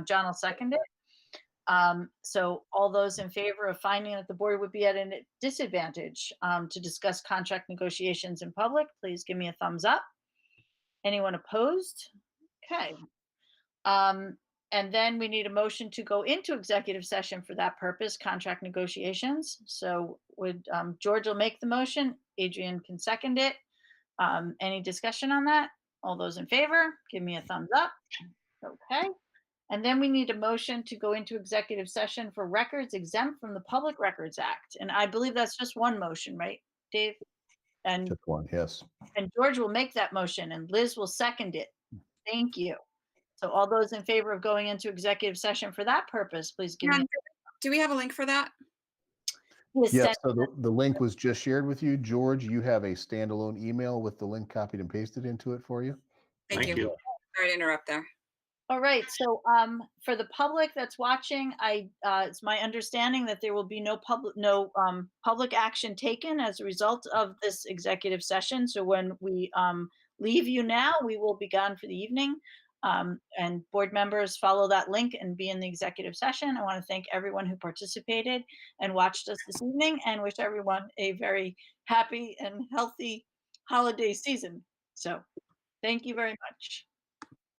B: John will second it. So all those in favor of finding that the board would be at a disadvantage to discuss contract negotiations in public, please give me a thumbs up. Anyone opposed? Okay. And then we need a motion to go into executive session for that purpose, contract negotiations. So would George will make the motion, Adrian can second it. Any discussion on that? All those in favor, give me a thumbs up. Okay. And then we need a motion to go into executive session for records exempt from the Public Records Act. And I believe that's just one motion, right, Dave? And
A: just one, yes.
B: And George will make that motion and Liz will second it. Thank you. So all those in favor of going into executive session for that purpose, please give me.
T: Do we have a link for that?
A: Yes, so the link was just shared with you. George, you have a standalone email with the link copied and pasted into it for you.
T: Thank you. Sorry to interrupt there.
B: All right, so for the public that's watching, it's my understanding that there will be no public action taken as a result of this executive session. So when we leave you now, we will be gone for the evening. And board members follow that link and be in the executive session. I want to thank everyone who participated and watched us this evening and wish everyone a very happy and healthy holiday season. So thank you very much.